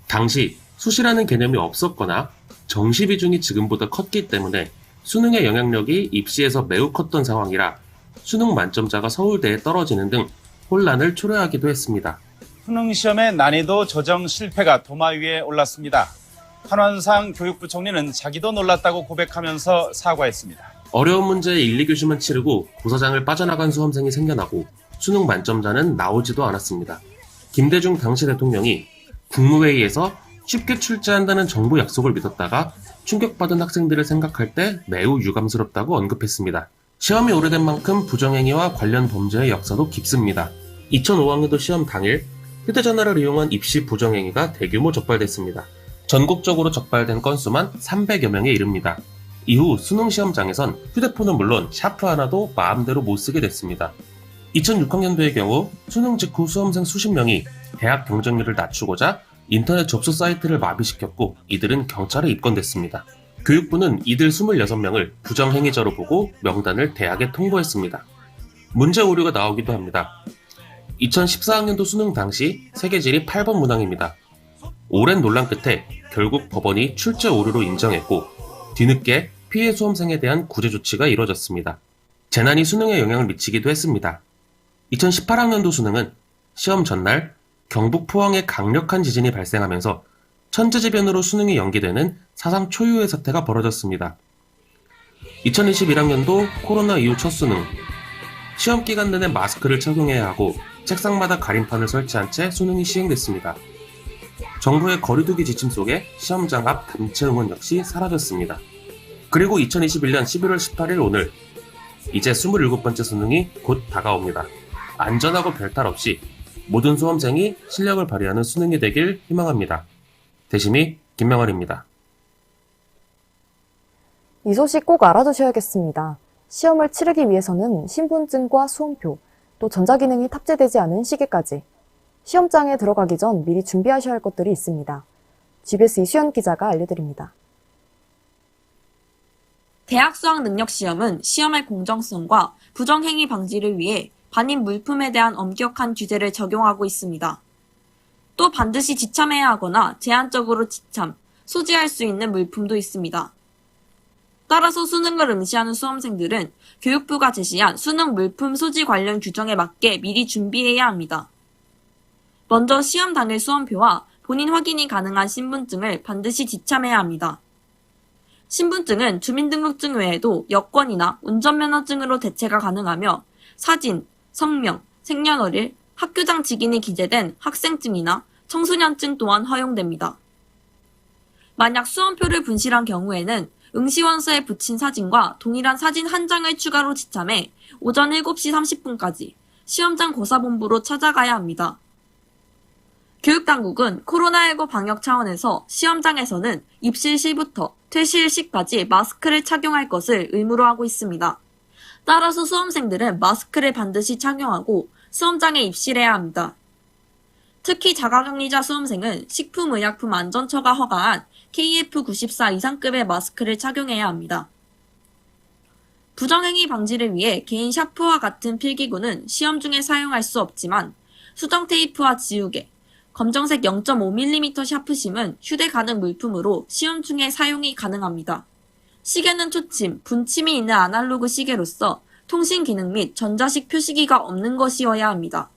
S16: 당시 수시라는 개념이 없었거나 정시 비중이 지금보다 컸기 때문에 수능의 영향력이 입시에서 매우 컸던 상황이라 수능 만점자가 서울대에 떨어지는 등 혼란을 초래하기도 했습니다.
S18: 수능 시험의 난이도 조정 실패가 도마 위에 올랐습니다. 한원상 교육부 총리는 자기도 놀랐다고 고백하면서 사과했습니다.
S16: 어려운 문제의 1, 2교시만 치르고 고사장을 빠져나간 수험생이 생겨나고 수능 만점자는 나오지도 않았습니다. 김대중 당시 대통령이 국무회의에서 쉽게 출제한다는 정부 약속을 믿었다가 충격받은 학생들을 생각할 때 매우 유감스럽다고 언급했습니다. 시험이 오래된 만큼 부정행위와 관련 범죄의 역사도 깊습니다. 2005학년도 시험 당일 휴대전화를 이용한 입시 부정행위가 대규모 적발됐습니다. 전국적으로 적발된 건수만 300여 명에 이릅니다. 이후 수능 시험장에선 휴대폰은 물론 샤프 하나도 마음대로 못 쓰게 됐습니다. 2006학년도의 경우 수능 직후 수험생 수십 명이 대학 경쟁률을 낮추고자 인터넷 접수 사이트를 마비시켰고 이들은 경찰에 입건됐습니다. 교육부는 이들 26명을 부정행위자로 보고 명단을 대학에 통보했습니다. 문제 오류가 나오기도 합니다. 2014학년도 수능 당시 세계지리 8번 문항입니다. 오랜 논란 끝에 결국 법원이 출제 오류로 인정했고 뒤늦게 피해 수험생에 대한 구제 조치가 이루어졌습니다. 재난이 수능에 영향을 미치기도 했습니다. 2018학년도 수능은 시험 전날 경북 포항에 강력한 지진이 발생하면서 천재지변으로 수능이 연기되는 사상 초유의 사태가 벌어졌습니다. 2021학년도 코로나 이후 첫 수능, 시험 기간 내내 마스크를 착용해야 하고 책상마다 가림판을 설치한 채 수능이 시행됐습니다. 정부의 거리두기 지침 속에 시험장 앞 단체 응원 역시 사라졌습니다. 그리고 2021년 11월 18일 오늘, 이제 27번째 수능이 곧 다가옵니다. 안전하고 별탈 없이 모든 수험생이 실력을 발휘하는 수능이 되길 희망합니다. 대심이 김명환입니다.
S2: 이 소식 꼭 알아두셔야겠습니다. 시험을 치르기 위해서는 신분증과 수험표, 또 전자기능이 탑재되지 않은 시계까지 시험장에 들어가기 전 미리 준비하셔야 할 것들이 있습니다. GBS 이수연 기자가 알려드립니다.
S7: 대학 수학 능력 시험은 시험의 공정성과 부정행위 방지를 위해 반입 물품에 대한 엄격한 규제를 적용하고 있습니다. 또 반드시 지참해야 하거나 제한적으로 지참, 소지할 수 있는 물품도 있습니다. 따라서 수능을 응시하는 수험생들은 교육부가 제시한 수능 물품 소지 관련 규정에 맞게 미리 준비해야 합니다. 먼저 시험 당일 수험표와 본인 확인이 가능한 신분증을 반드시 지참해야 합니다. 신분증은 주민등록증 외에도 여권이나 운전면허증으로 대체가 가능하며 사진, 성명, 생년월일, 학교장 직인이 기재된 학생증이나 청소년증 또한 허용됩니다. 만약 수험표를 분실한 경우에는 응시원서에 붙인 사진과 동일한 사진 한 장을 추가로 지참해 오전 7시 30분까지 시험장 고사본부로 찾아가야 합니다. 교육당국은 코로나19 방역 차원에서 시험장에서는 입실 시부터 퇴실 시까지 마스크를 착용할 것을 의무로 하고 있습니다. 따라서 수험생들은 마스크를 반드시 착용하고 수험장에 입실해야 합니다. 특히 자가격리자 수험생은 식품의약품안전처가 허가한 KF94 이상급의 마스크를 착용해야 합니다. 부정행위 방지를 위해 개인 샤프와 같은 필기구는 시험 중에 사용할 수 없지만 수정 테이프와 지우개, 검정색 0.5mm 샤프심은 휴대 가능 물품으로 시험 중에 사용이 가능합니다. 시계는 초침, 분침이 있는 아날로그 시계로서 통신 기능 및 전자식 표시기가 없는 것이어야 합니다.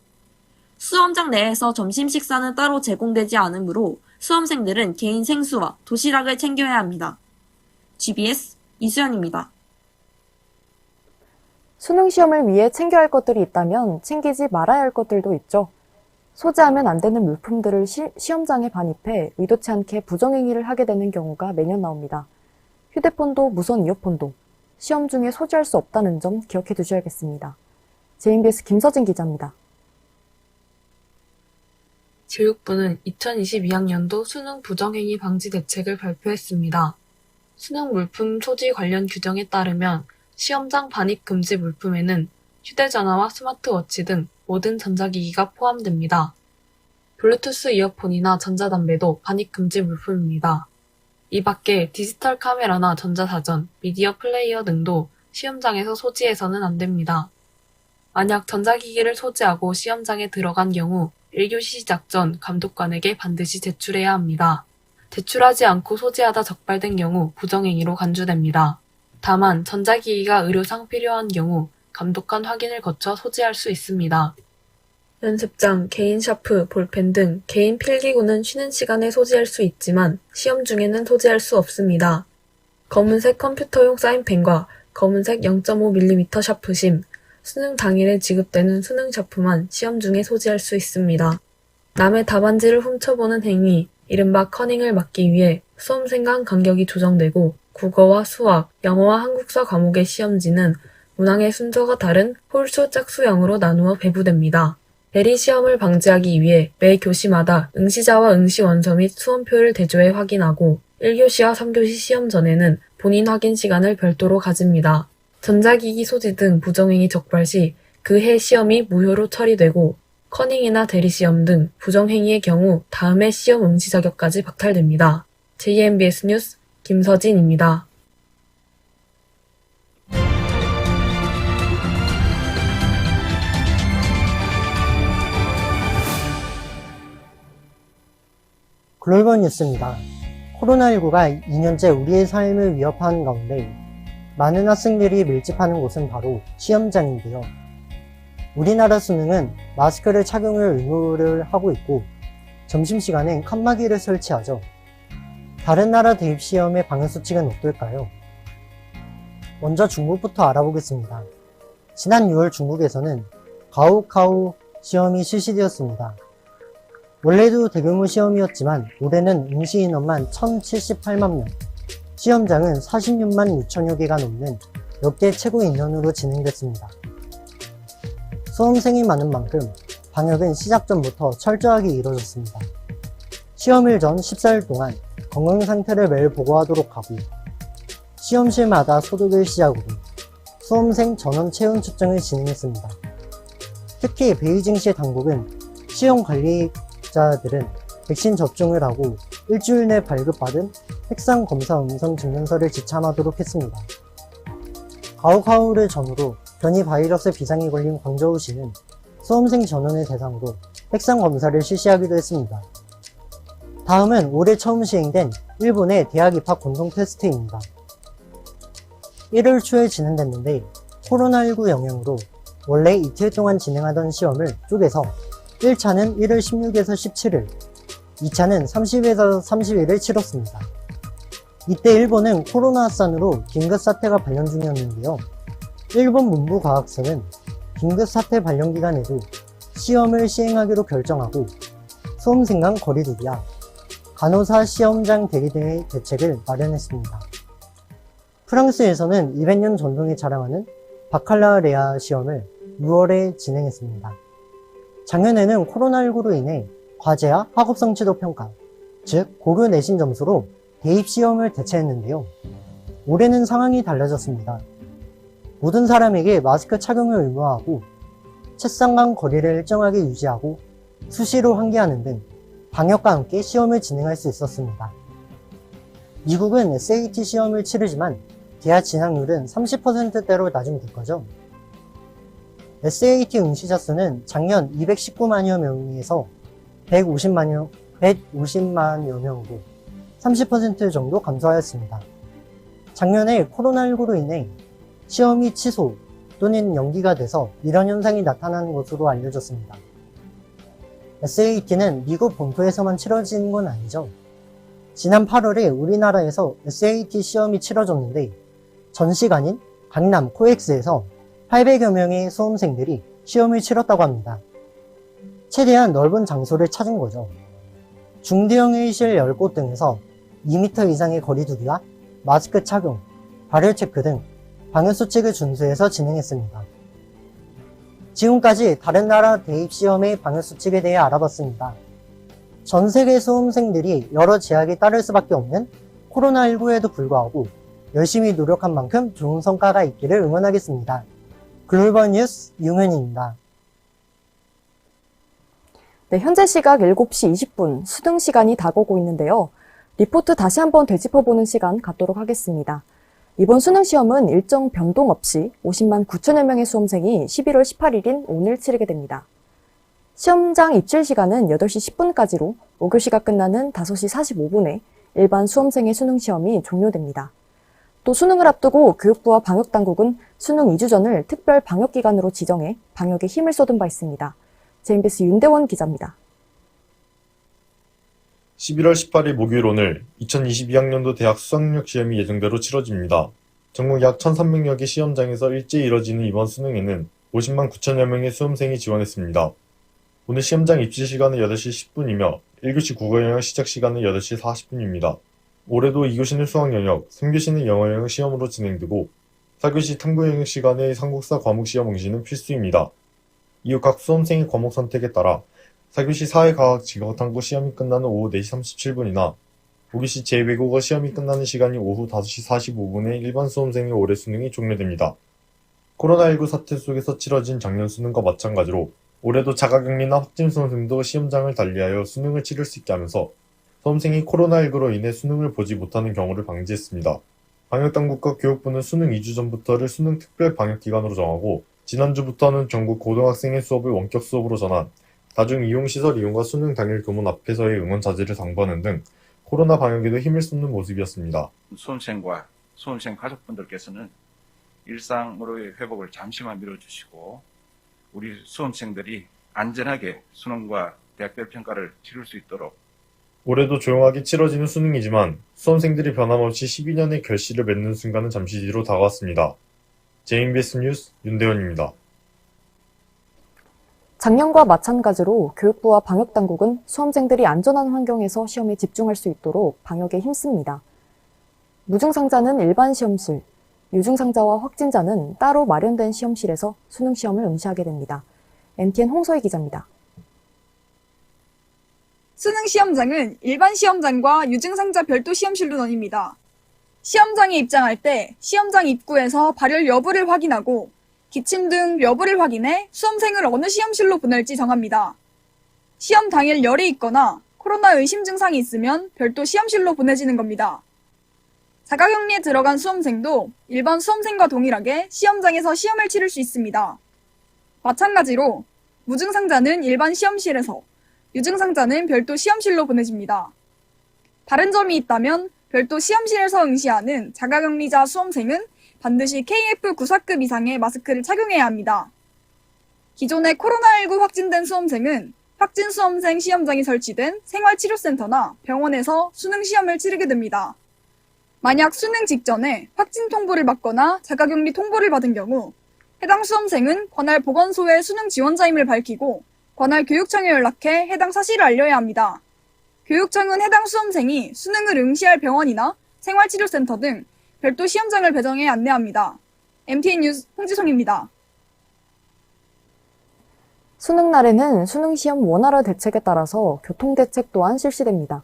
S7: 수험장 내에서 점심 식사는 따로 제공되지 않으므로 수험생들은 개인 생수와 도시락을 챙겨야 합니다. GBS 이수연입니다.
S2: 수능 시험을 위해 챙겨야 할 것들이 있다면 챙기지 말아야 할 것들도 있죠. 소지하면 안 되는 물품들을 시험장에 반입해 의도치 않게 부정행위를 하게 되는 경우가 매년 나옵니다. 휴대폰도 무선 이어폰도 시험 중에 소지할 수 없다는 점 기억해 두셔야겠습니다. JMBS 김서진 기자입니다.
S8: 교육부는 2022학년도 수능 부정행위 방지 대책을 발표했습니다. 수능 물품 소지 관련 규정에 따르면 시험장 반입 금지 물품에는 휴대전화와 스마트워치 등 모든 전자기기가 포함됩니다. 블루투스 이어폰이나 전자담배도 반입 금지 물품입니다. 이 밖에 디지털 카메라나 전자사전, 미디어 플레이어 등도 시험장에서 소지해서는 안 됩니다. 만약 전자기기를 소지하고 시험장에 들어간 경우 1교시 시작 전 감독관에게 반드시 제출해야 합니다. 제출하지 않고 소지하다 적발된 경우 부정행위로 간주됩니다. 다만 전자기기가 의료상 필요한 경우 감독관 확인을 거쳐 소지할 수 있습니다. 연습장, 개인 샤프, 볼펜 등 개인 필기구는 쉬는 시간에 소지할 수 있지만 시험 중에는 소지할 수 없습니다. 검은색 컴퓨터용 사인펜과 검은색 0.5mm 샤프심, 수능 당일에 지급되는 수능 샤프만 시험 중에 소지할 수 있습니다. 남의 답안지를 훔쳐보는 행위, 이른바 커닝을 막기 위해 수험생 간 간격이 조정되고 국어와 수학, 영어와 한국사 과목의 시험지는 문항의 순서가 다른 홀수 짝수형으로 나누어 배부됩니다. 대리 시험을 방지하기 위해 매 교시마다 응시자와 응시 원서 및 수험표를 대조해 확인하고 1교시와 3교시 시험 전에는 본인 확인 시간을 별도로 가집니다. 전자기기 소지 등 부정행위 적발 시 그 해 시험이 무효로 처리되고 커닝이나 대리시험 등 부정행위의 경우 다음 해 시험 응시 자격까지 박탈됩니다. JMBS 뉴스 김서진입니다.
S14: 글로벌 뉴스입니다. 코로나19가 2년째 우리의 삶을 위협하는 가운데 많은 학생들이 밀집하는 곳은 바로 시험장인데요. 우리나라 수능은 마스크를 착용을 의무를 하고 있고 점심시간엔 칸막이를 설치하죠. 다른 나라 대입시험의 방역수칙은 어떨까요? 먼저 중국부터 알아보겠습니다. 지난 6월 중국에서는 가오카오 시험이 실시되었습니다. 원래도 대규모 시험이었지만 올해는 응시 인원만 1,078만 명, 시험장은 46만 6천여 개가 넘는 역대 최고 인원으로 진행됐습니다. 수험생이 많은 만큼 방역은 시작 전부터 철저하게 이루어졌습니다. 시험일 전 14일 동안 건강 상태를 매일 보고하도록 하고 시험실마다 소독을 시작으로 수험생 전원 체온 측정을 진행했습니다. 특히 베이징시 당국은 시험 관리자들은 백신 접종을 하고 일주일 내 발급받은 핵상 검사 음성 증명서를 지참하도록 했습니다. 가오카오를 전후로 변이 바이러스 비상이 걸린 광저우시는 수험생 전원을 대상으로 핵상 검사를 실시하기도 했습니다. 다음은 올해 처음 시행된 일본의 대학 입학 공동 테스트입니다. 1월 초에 진행됐는데 코로나19 영향으로 원래 이틀 동안 진행하던 시험을 쪼개서 1차는 1월 16일에서 17일, 2차는 30일에서 30일을 치렀습니다. 이때 일본은 코로나 확산으로 긴급사태가 발령 중이었는데요. 일본 문부과학省긴급사태 발령 기간에도 시험을 시행하기로 결정하고 수험생 간 거리두기와 간호사 시험장 대기 등의 대책을 마련했습니다. 프랑스에서는 200년 전통을 자랑하는 바칼라레아 시험을 6월에 진행했습니다. 작년에는 코로나19로 인해 과제와 학업 성취도 평가, 즉 고교 내신 점수로 대입 시험을 대체했는데요. 올해는 상황이 달라졌습니다. 모든 사람에게 마스크 착용을 의무화하고 책상 간 거리를 일정하게 유지하고 수시로 환기하는 등 방역과 함께 시험을 진행할 수 있었습니다. 미국은 SAT 시험을 치르지만 대학 진학률은 30%대로 낮으면 될 거죠. SAT 응시자 수는 작년 219만여 명에서 150만여 명으로 30% 정도 감소하였습니다. 작년에 코로나19로 인해 시험이 취소 또는 연기가 돼서 이런 현상이 나타나는 것으로 알려졌습니다. SAT는 미국 본토에서만 치러지는 건 아니죠. 지난 8월에 우리나라에서 SAT 시험이 치러졌는데 전시가 아닌 강남 코엑스에서 800여 명의 수험생들이 시험을 치렀다고 합니다. 최대한 넓은 장소를 찾은 거죠. 중대형 회의실 10곳 등에서 2m 이상의 거리두기와 마스크 착용, 발열 체크 등 방역수칙을 준수해서 진행했습니다. 지금까지 다른 나라 대입시험의 방역수칙에 대해 알아봤습니다. 전 세계 수험생들이 여러 제약에 따를 수밖에 없는 코로나19에도 불구하고 열심히 노력한 만큼 좋은 성과가 있기를 응원하겠습니다. 글로벌 뉴스 유은입니다.
S2: 네, 현재 시각 7시 20분 수능 시간이 다가오고 있는데요. 리포트 다시 한번 되짚어보는 시간 갖도록 하겠습니다. 이번 수능 시험은 일정 변동 없이 50만 9천여 명의 수험생이 11월 18일인 오늘 치르게 됩니다. 시험장 입실 시간은 8시 10분까지로 5교시가 끝나는 5시 45분에 일반 수험생의 수능 시험이 종료됩니다. 또 수능을 앞두고 교육부와 방역당국은 수능 2주 전을 특별 방역기간으로 지정해 방역에 힘을 쏟은 바 있습니다. JMBC 윤대원 기자입니다.
S3: 11월 18일 목요일 오늘 2022학년도 대학 수학력 시험이 예정대로 치러집니다. 전국 약 1,300여 개 시험장에서 일제히 이뤄지는 이번 수능에는 50만 9천여 명의 수험생이 지원했습니다. 오늘 시험장 입시 시간은 8시 10분이며 1교시 국어 영역 시작 시간은 8시 40분입니다. 올해도 2교시는 수학 영역, 3교시는 영어 영역 시험으로 진행되고 4교시 탐구 영역 시간의 삼국사 과목 시험 응시는 필수입니다. 이후 각 수험생의 과목 선택에 따라 4교시 사회과학 직업탐구 시험이 끝나는 오후 4시 37분이나 5교시 제2외국어 시험이 끝나는 시간이 오후 5시 45분에 일반 수험생의 올해 수능이 종료됩니다. 코로나19 사태 속에서 치러진 작년 수능과 마찬가지로 올해도 자가격리나 확진 수험생도 시험장을 달리하여 수능을 치를 수 있게 하면서 수험생이 코로나19로 인해 수능을 보지 못하는 경우를 방지했습니다. 방역당국과 교육부는 수능 2주 전부터를 수능 특별 방역기간으로 정하고 지난주부터는 전국 고등학생의 수업을 원격 수업으로 전환, 다중 이용시설 이용과 수능 당일 교문 앞에서의 응원 자제를 당부하는 등 코로나 방역에도 힘을 쏟는 모습이었습니다.
S4: 수험생과 수험생 가족분들께서는 일상으로의 회복을 잠시만 미뤄주시고 우리 수험생들이 안전하게 수능과 대학별 평가를 치를 수 있도록
S3: 올해도 조용하게 치러지는 수능이지만 수험생들이 변함없이 12년의 결실을 맺는 순간은 잠시 뒤로 다가왔습니다. JMBS 뉴스 윤대원입니다.
S2: 작년과 마찬가지로 교육부와 방역당국은 수험생들이 안전한 환경에서 시험에 집중할 수 있도록 방역에 힘씁니다. 무증상자는 일반 시험실, 유증상자와 확진자는 따로 마련된 시험실에서 수능시험을 응시하게 됩니다. MTN 홍서희 기자입니다.
S13: 수능 시험장은 일반 시험장과 유증상자 별도 시험실로 나뉩니다. 시험장에 입장할 때 시험장 입구에서 발열 여부를 확인하고 기침 등 여부를 확인해 수험생을 어느 시험실로 보낼지 정합니다. 시험 당일 열이 있거나 코로나 의심 증상이 있으면 별도 시험실로 보내지는 겁니다. 자가격리에 들어간 수험생도 일반 수험생과 동일하게 시험장에서 시험을 치를 수 있습니다. 마찬가지로 무증상자는 일반 시험실에서, 유증상자는 별도 시험실로 보내집니다. 다른 점이 있다면 별도 시험실에서 응시하는 자가격리자 수험생은 반드시 KF94급 이상의 마스크를 착용해야 합니다. 기존에 코로나19 확진된 수험생은 확진 수험생 시험장이 설치된 생활치료센터나 병원에서 수능 시험을 치르게 됩니다. 만약 수능 직전에 확진 통보를 받거나 자가격리 통보를 받은 경우 해당 수험생은 관할 보건소의 수능 지원자임을 밝히고 관할 교육청에 연락해 해당 사실을 알려야 합니다. 교육청은 해당 수험생이 수능을 응시할 병원이나 생활치료센터 등 별도 시험장을 배정해 안내합니다. MTN 뉴스 홍지송입니다.
S2: 수능 날에는 수능시험 원활화 대책에 따라서 교통대책 또한 실시됩니다.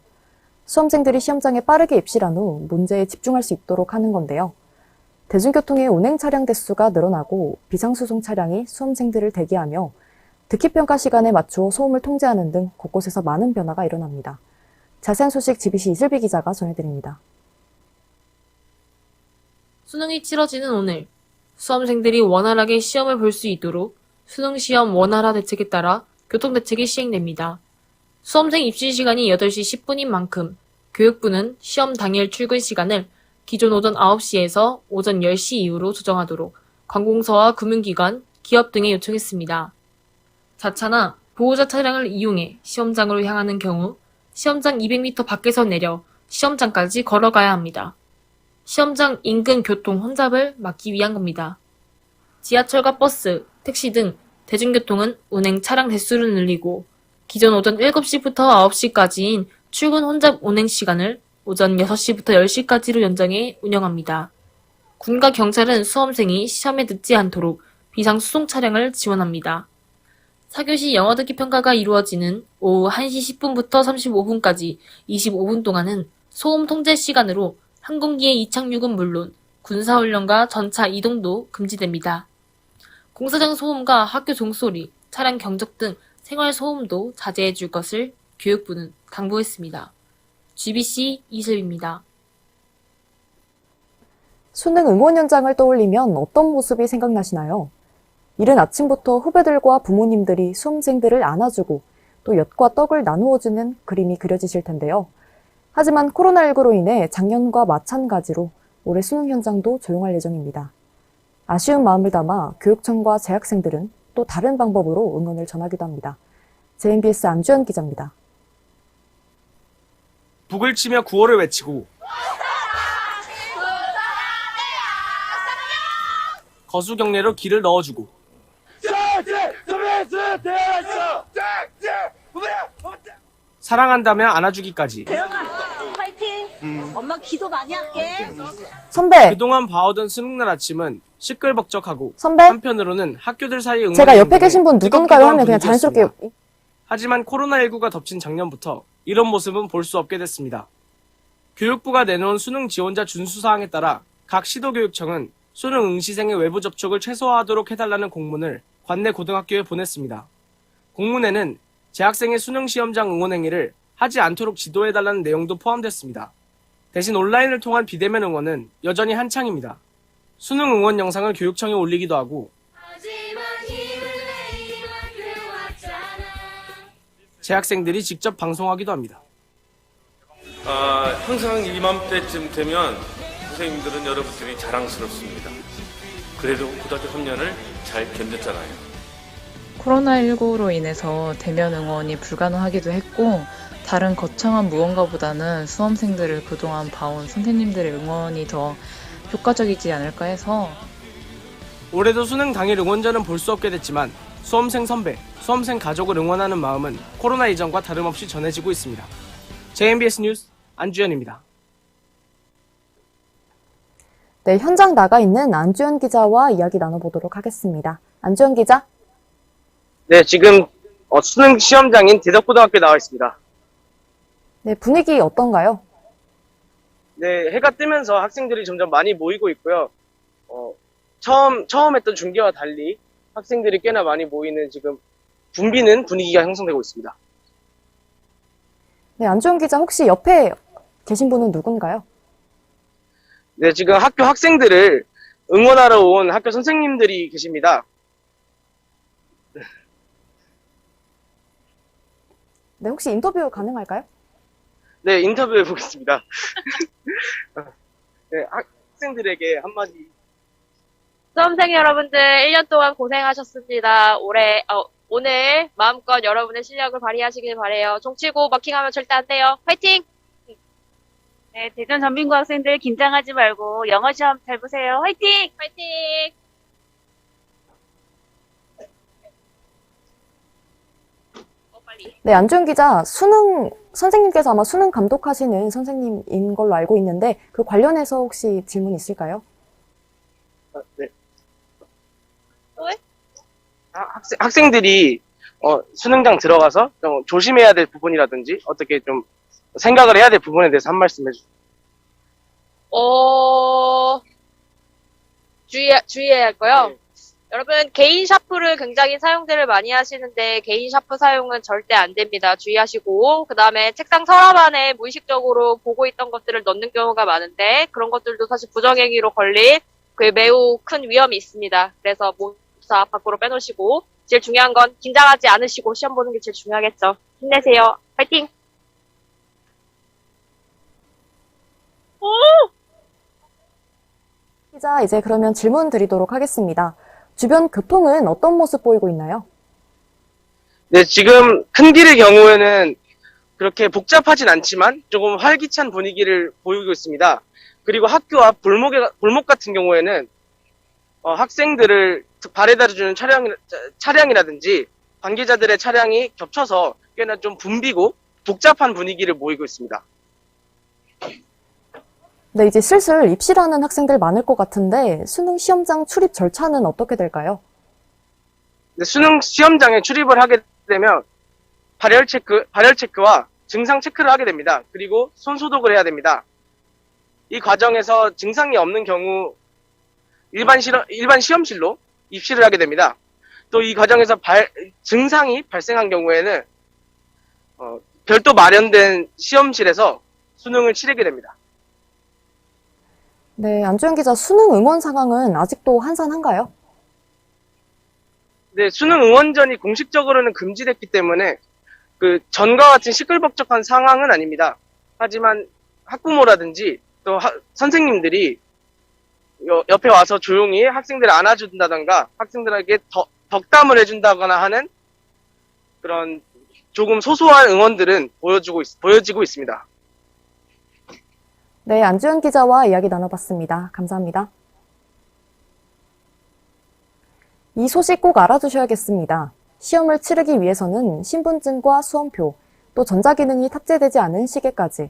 S2: 수험생들이 시험장에 빠르게 입실한 후 문제에 집중할 수 있도록 하는 건데요. 대중교통의 운행 차량 대수가 늘어나고 비상수송 차량이 수험생들을 대기하며 듣기평가 시간에 맞춰 소음을 통제하는 등 곳곳에서 많은 변화가 일어납니다. 자세한 소식 GBC 이슬비 기자가 전해드립니다.
S8: 수능이 치러지는 오늘, 수험생들이 원활하게 시험을 볼 수 있도록 수능시험 원활화 대책에 따라 교통대책이 시행됩니다. 수험생 입시 시간이 8시 10분인 만큼 교육부는 시험 당일 출근 시간을 기존 오전 9시에서 오전 10시 이후로 조정하도록 관공서와 금융기관, 기업 등에 요청했습니다. 자차나 보호자 차량을 이용해 시험장으로 향하는 경우 시험장 200m 밖에서 내려 시험장까지 걸어가야 합니다. 시험장 인근 교통 혼잡을 막기 위한 겁니다. 지하철과 버스, 택시 등 대중교통은 운행 차량 대수를 늘리고 기존 오전 7시부터 9시까지인 출근 혼잡 운행 시간을 오전 6시부터 10시까지로 연장해 운영합니다. 군과 경찰은 수험생이 시험에 늦지 않도록 비상수송 차량을 지원합니다. 4교시 영어 듣기 평가가 이루어지는 오후 1시 10분부터 35분까지 25분 동안은 소음 통제 시간으로 항공기의 이착륙은 물론 군사훈련과 전차 이동도 금지됩니다. 공사장 소음과 학교 종소리, 차량 경적 등 생활 소음도 자제해 줄 것을 교육부는 당부했습니다. GBC 이슬비입니다.
S2: 수능 응원 현장을 떠올리면 어떤 모습이 생각나시나요? 이른 아침부터 후배들과 부모님들이 수험생들을 안아주고 또 엿과 떡을 나누어주는 그림이 그려지실 텐데요. 하지만 코로나19로 인해 작년과 마찬가지로 올해 수능 현장도 조용할 예정입니다. 아쉬운 마음을 담아 교육청과 재학생들은 또 다른 방법으로 응원을 전하기도 합니다. JMBS 안주현 기자입니다.
S9: 북을 치며 구호를 외치고 거수 경례로 길을 넣어주고 사랑한다며 안아주기까지
S19: 파이팅! 엄마 기도 많이 할게.
S2: 선배!
S9: 그동안 봐오던 수능날 아침은 시끌벅적하고
S2: 선배?
S9: 한편으로는 학교들 사이 응원
S2: 제가 옆에 계신 분 누군가요 하면 그냥 자연스럽게
S9: 하지만 코로나19가 덮친 작년부터 이런 모습은 볼 수 없게 됐습니다. 교육부가 내놓은 수능 지원자 준수사항에 따라 각 시도교육청은 수능 응시생의 외부 접촉을 최소화하도록 해달라는 공문을 관내 고등학교에 보냈습니다. 공문에는 재학생의 수능 시험장 응원 행위를 하지 않도록 지도해달라는 내용도 포함됐습니다. 대신 온라인을 통한 비대면 응원은 여전히 한창입니다. 수능 응원 영상을 교육청에 올리기도 하고 재학생들이 직접 방송하기도 합니다.
S11: 항상 이맘때쯤 되면 선생님들은 여러분들이 자랑스럽습니다. 그래도 고등학교 3년을 잘 견뎠잖아요.
S12: 코로나19로 인해서 대면 응원이 불가능하기도 했고, 다른 거창한 무언가보다는 수험생들을 그동안 봐온 선생님들의 응원이 더 효과적이지 않을까 해서
S9: 올해도 수능 당일 응원전은 볼 수 없게 됐지만 수험생 선배, 수험생 가족을 응원하는 마음은 코로나 이전과 다름없이 전해지고 있습니다. JMBS 뉴스 안주현입니다.
S2: 네, 현장 나가 있는 안주현 기자와 이야기 나눠보도록 하겠습니다. 안주현 기자.
S5: 네, 지금 수능 시험장인 대덕고등학교에 나와 있습니다.
S2: 네, 분위기 어떤가요?
S5: 네, 해가 뜨면서 학생들이 점점 많이 모이고 있고요. 처음 했던 중계와 달리 학생들이 꽤나 많이 모이는 지금 붐비는 분위기가 형성되고 있습니다.
S2: 네, 안주현 기자 혹시 옆에 계신 분은 누군가요?
S5: 네, 지금 학교 학생들을 응원하러 온 학교 선생님들이 계십니다.
S2: 네, 혹시 인터뷰 가능할까요?
S5: 네, 인터뷰해 보겠습니다. 네, 학생들에게 한마디.
S20: 수험생 여러분들 1년 동안 고생하셨습니다. 오늘 마음껏 여러분의 실력을 발휘하시길 바래요. 종치고 마킹하면 절대 안 돼요. 화이팅!
S19: 네, 대전 전민고 학생들 긴장하지 말고 영어 시험 잘 보세요. 화이팅!
S20: 화이팅!
S2: 네, 안주현 기자, 선생님께서 아마 수능 감독하시는 선생님인 걸로 알고 있는데, 그 관련해서 혹시 질문 있을까요?
S5: 네. 학생들이 수능장 들어가서 좀 조심해야 될 부분이라든지 어떻게 좀 생각을 해야 될 부분에 대해서 한 말씀 해주세요.
S20: 주의해야 할 거요. 네. 여러분, 개인 샤프를 굉장히 사용들을 많이 하시는데 개인 샤프 사용은 절대 안 됩니다. 주의하시고, 그 다음에 책상 서랍 안에 무의식적으로 보고 있던 것들을 넣는 경우가 많은데 그런 것들도 사실 부정행위로 걸릴 매우 큰 위험이 있습니다. 그래서 다 밖으로 빼놓으시고, 제일 중요한 건 긴장하지 않으시고 시험 보는 게 제일 중요하겠죠. 힘내세요. 화이팅!
S2: 기자, 이제 그러면 질문 드리도록 하겠습니다. 주변 교통은 어떤 모습 보이고 있나요?
S5: 네, 지금 큰 길의 경우에는 그렇게 복잡하진 않지만 조금 활기찬 분위기를 보이고 있습니다. 그리고 학교 앞 골목 같은 경우에는 학생들을 발에다주는 차량이라든지 관계자들의 차량이 겹쳐서 꽤나 좀 붐비고 복잡한 분위기를 보이고 있습니다.
S2: 네, 이제 슬슬 입시라는 학생들 많을 것 같은데 수능 시험장 출입 절차는 어떻게 될까요?
S5: 네, 수능 시험장에 출입을 하게 되면 발열 체크와 증상 체크를 하게 됩니다. 그리고 손 소독을 해야 됩니다. 이 과정에서 증상이 없는 경우 일반 시험실로 입시를 하게 됩니다. 또 이 과정에서 증상이 발생한 경우에는 별도 마련된 시험실에서 수능을 치르게 됩니다.
S2: 네, 안주현 기자, 수능 응원 상황은 아직도 한산한가요?
S5: 네, 수능 응원전이 공식적으로는 금지됐기 때문에 전과 같은 시끌벅적한 상황은 아닙니다. 하지만 학부모라든지 또 선생님들이 옆에 와서 조용히 학생들을 안아준다던가 학생들에게 덕담을 해준다거나 하는 그런 조금 소소한 응원들은 보여지고 있습니다.
S2: 네, 안주현 기자와 이야기 나눠봤습니다. 감사합니다. 이 소식 꼭 알아두셔야겠습니다. 시험을 치르기 위해서는 신분증과 수험표, 또 전자기능이 탑재되지 않은 시계까지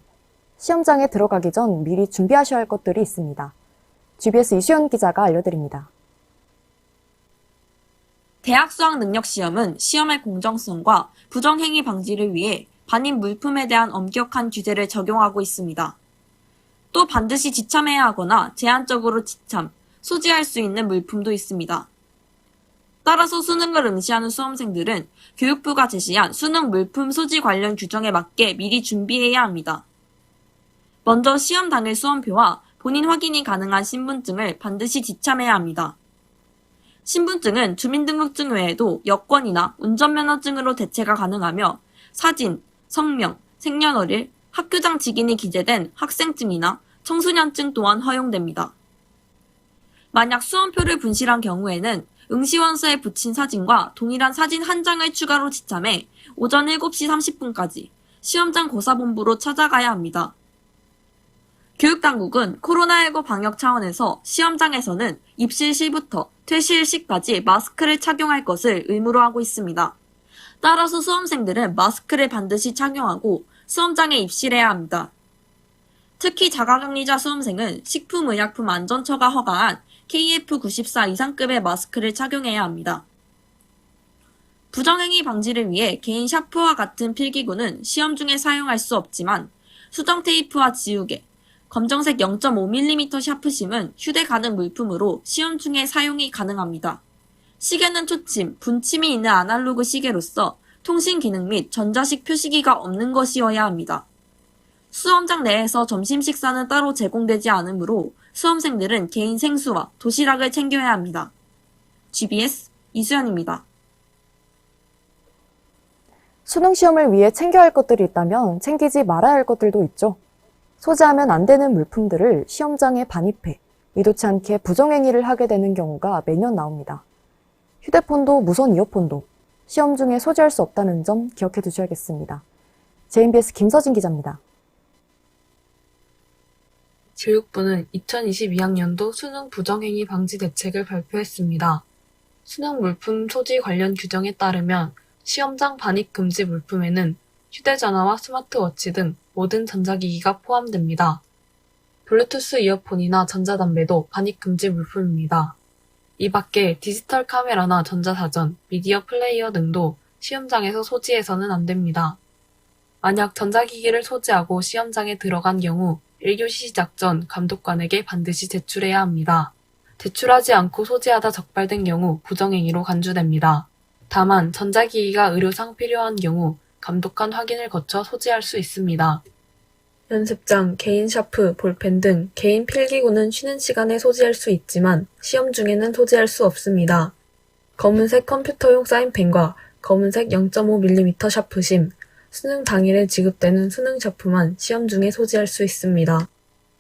S2: 시험장에 들어가기 전 미리 준비하셔야 할 것들이 있습니다. GBS 이시연 기자가 알려드립니다.
S7: 대학 수학 능력 시험은 시험의 공정성과 부정행위 방지를 위해 반입 물품에 대한 엄격한 규제를 적용하고 있습니다. 또 반드시 지참해야 하거나 제한적으로 지참, 소지할 수 있는 물품도 있습니다. 따라서 수능을 응시하는 수험생들은 교육부가 제시한 수능 물품 소지 관련 규정에 맞게 미리 준비해야 합니다. 먼저 시험 당일 수험표와 본인 확인이 가능한 신분증을 반드시 지참해야 합니다. 신분증은 주민등록증 외에도 여권이나 운전면허증으로 대체가 가능하며 사진, 성명, 생년월일, 학교장 직인이 기재된 학생증이나 청소년증 또한 허용됩니다. 만약 수험표를 분실한 경우에는 응시원서에 붙인 사진과 동일한 사진 한 장을 추가로 지참해 오전 7시 30분까지 시험장 고사본부로 찾아가야 합니다. 교육당국은 코로나19 방역 차원에서 시험장에서는 입실 시부터 퇴실 시까지 마스크를 착용할 것을 의무로 하고 있습니다. 따라서 수험생들은 마스크를 반드시 착용하고 수험장에 입실해야 합니다. 특히 자가격리자 수험생은 식품의약품안전처가 허가한 KF94 이상급의 마스크를 착용해야 합니다. 부정행위 방지를 위해 개인 샤프와 같은 필기구는 시험 중에 사용할 수 없지만 수정 테이프와 지우개, 검정색 0.5mm 샤프심은 휴대 가능 물품으로 시험 중에 사용이 가능합니다. 시계는 초침, 분침이 있는 아날로그 시계로서 통신 기능 및 전자식 표시기가 없는 것이어야 합니다. 수험장 내에서 점심 식사는 따로 제공되지 않으므로 수험생들은 개인 생수와 도시락을 챙겨야 합니다. GBS 이수연입니다.
S2: 수능 시험을 위해 챙겨야 할 것들이 있다면 챙기지 말아야 할 것들도 있죠. 소지하면 안 되는 물품들을 시험장에 반입해 의도치 않게 부정행위를 하게 되는 경우가 매년 나옵니다. 휴대폰도 무선 이어폰도 시험 중에 소지할 수 없다는 점 기억해 두셔야겠습니다. JMBS 김서진 기자입니다.
S8: 교육부는 2022학년도 수능 부정행위 방지 대책을 발표했습니다. 수능 물품 소지 관련 규정에 따르면 시험장 반입 금지 물품에는 휴대전화와 스마트워치 등 모든 전자기기가 포함됩니다. 블루투스 이어폰이나 전자담배도 반입 금지 물품입니다. 이 밖에 디지털 카메라나 전자사전, 미디어 플레이어 등도 시험장에서 소지해서는 안 됩니다. 만약 전자기기를 소지하고 시험장에 들어간 경우 1교시 시작 전 감독관에게 반드시 제출해야 합니다. 제출하지 않고 소지하다 적발된 경우 부정행위로 간주됩니다. 다만 전자기기가 의료상 필요한 경우 감독관 확인을 거쳐 소지할 수 있습니다. 연습장, 개인 샤프, 볼펜 등 개인 필기구는 쉬는 시간에 소지할 수 있지만 시험 중에는 소지할 수 없습니다. 검은색 컴퓨터용 사인펜과 검은색 0.5mm 샤프심, 수능 당일에 지급되는 수능 샤프만 시험 중에 소지할 수 있습니다.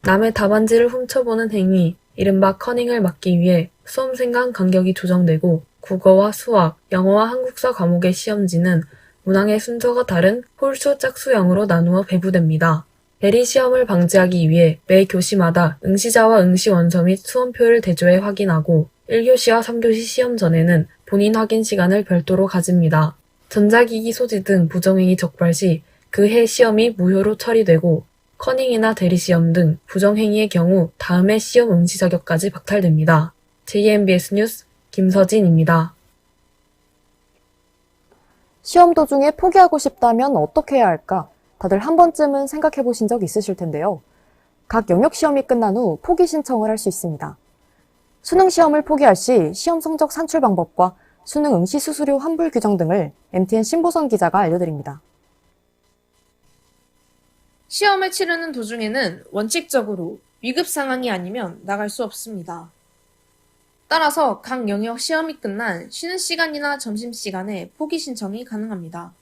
S8: 남의 답안지를 훔쳐보는 행위, 이른바 커닝을 막기 위해 수험생 간 간격이 조정되고 국어와 수학, 영어와 한국사 과목의 시험지는 문항의 순서가 다른 홀수 짝수형으로 나누어 배부됩니다. 대리 시험을 방지하기 위해 매 교시마다 응시자와 응시원서 및 수험표를 대조해 확인하고 1교시와 3교시 시험 전에는 본인 확인 시간을 별도로 가집니다. 전자기기 소지 등 부정행위 적발 시 그 해 시험이 무효로 처리되고 커닝이나 대리시험 등 부정행위의 경우 다음 해 시험 응시 자격까지 박탈됩니다. JMBS 뉴스 김서진입니다.
S2: 시험 도중에 포기하고 싶다면 어떻게 해야 할까? 다들 한 번쯤은 생각해 보신 적 있으실 텐데요. 각 영역 시험이 끝난 후 포기 신청을 할 수 있습니다. 수능 시험을 포기할 시 시험 성적 산출 방법과 수능 응시 수수료 환불 규정 등을 MTN 신보선 기자가 알려드립니다.
S10: 시험을 치르는 도중에는 원칙적으로 위급 상황이 아니면 나갈 수 없습니다. 따라서 각 영역 시험이 끝난 쉬는 시간이나 점심시간에 포기 신청이 가능합니다.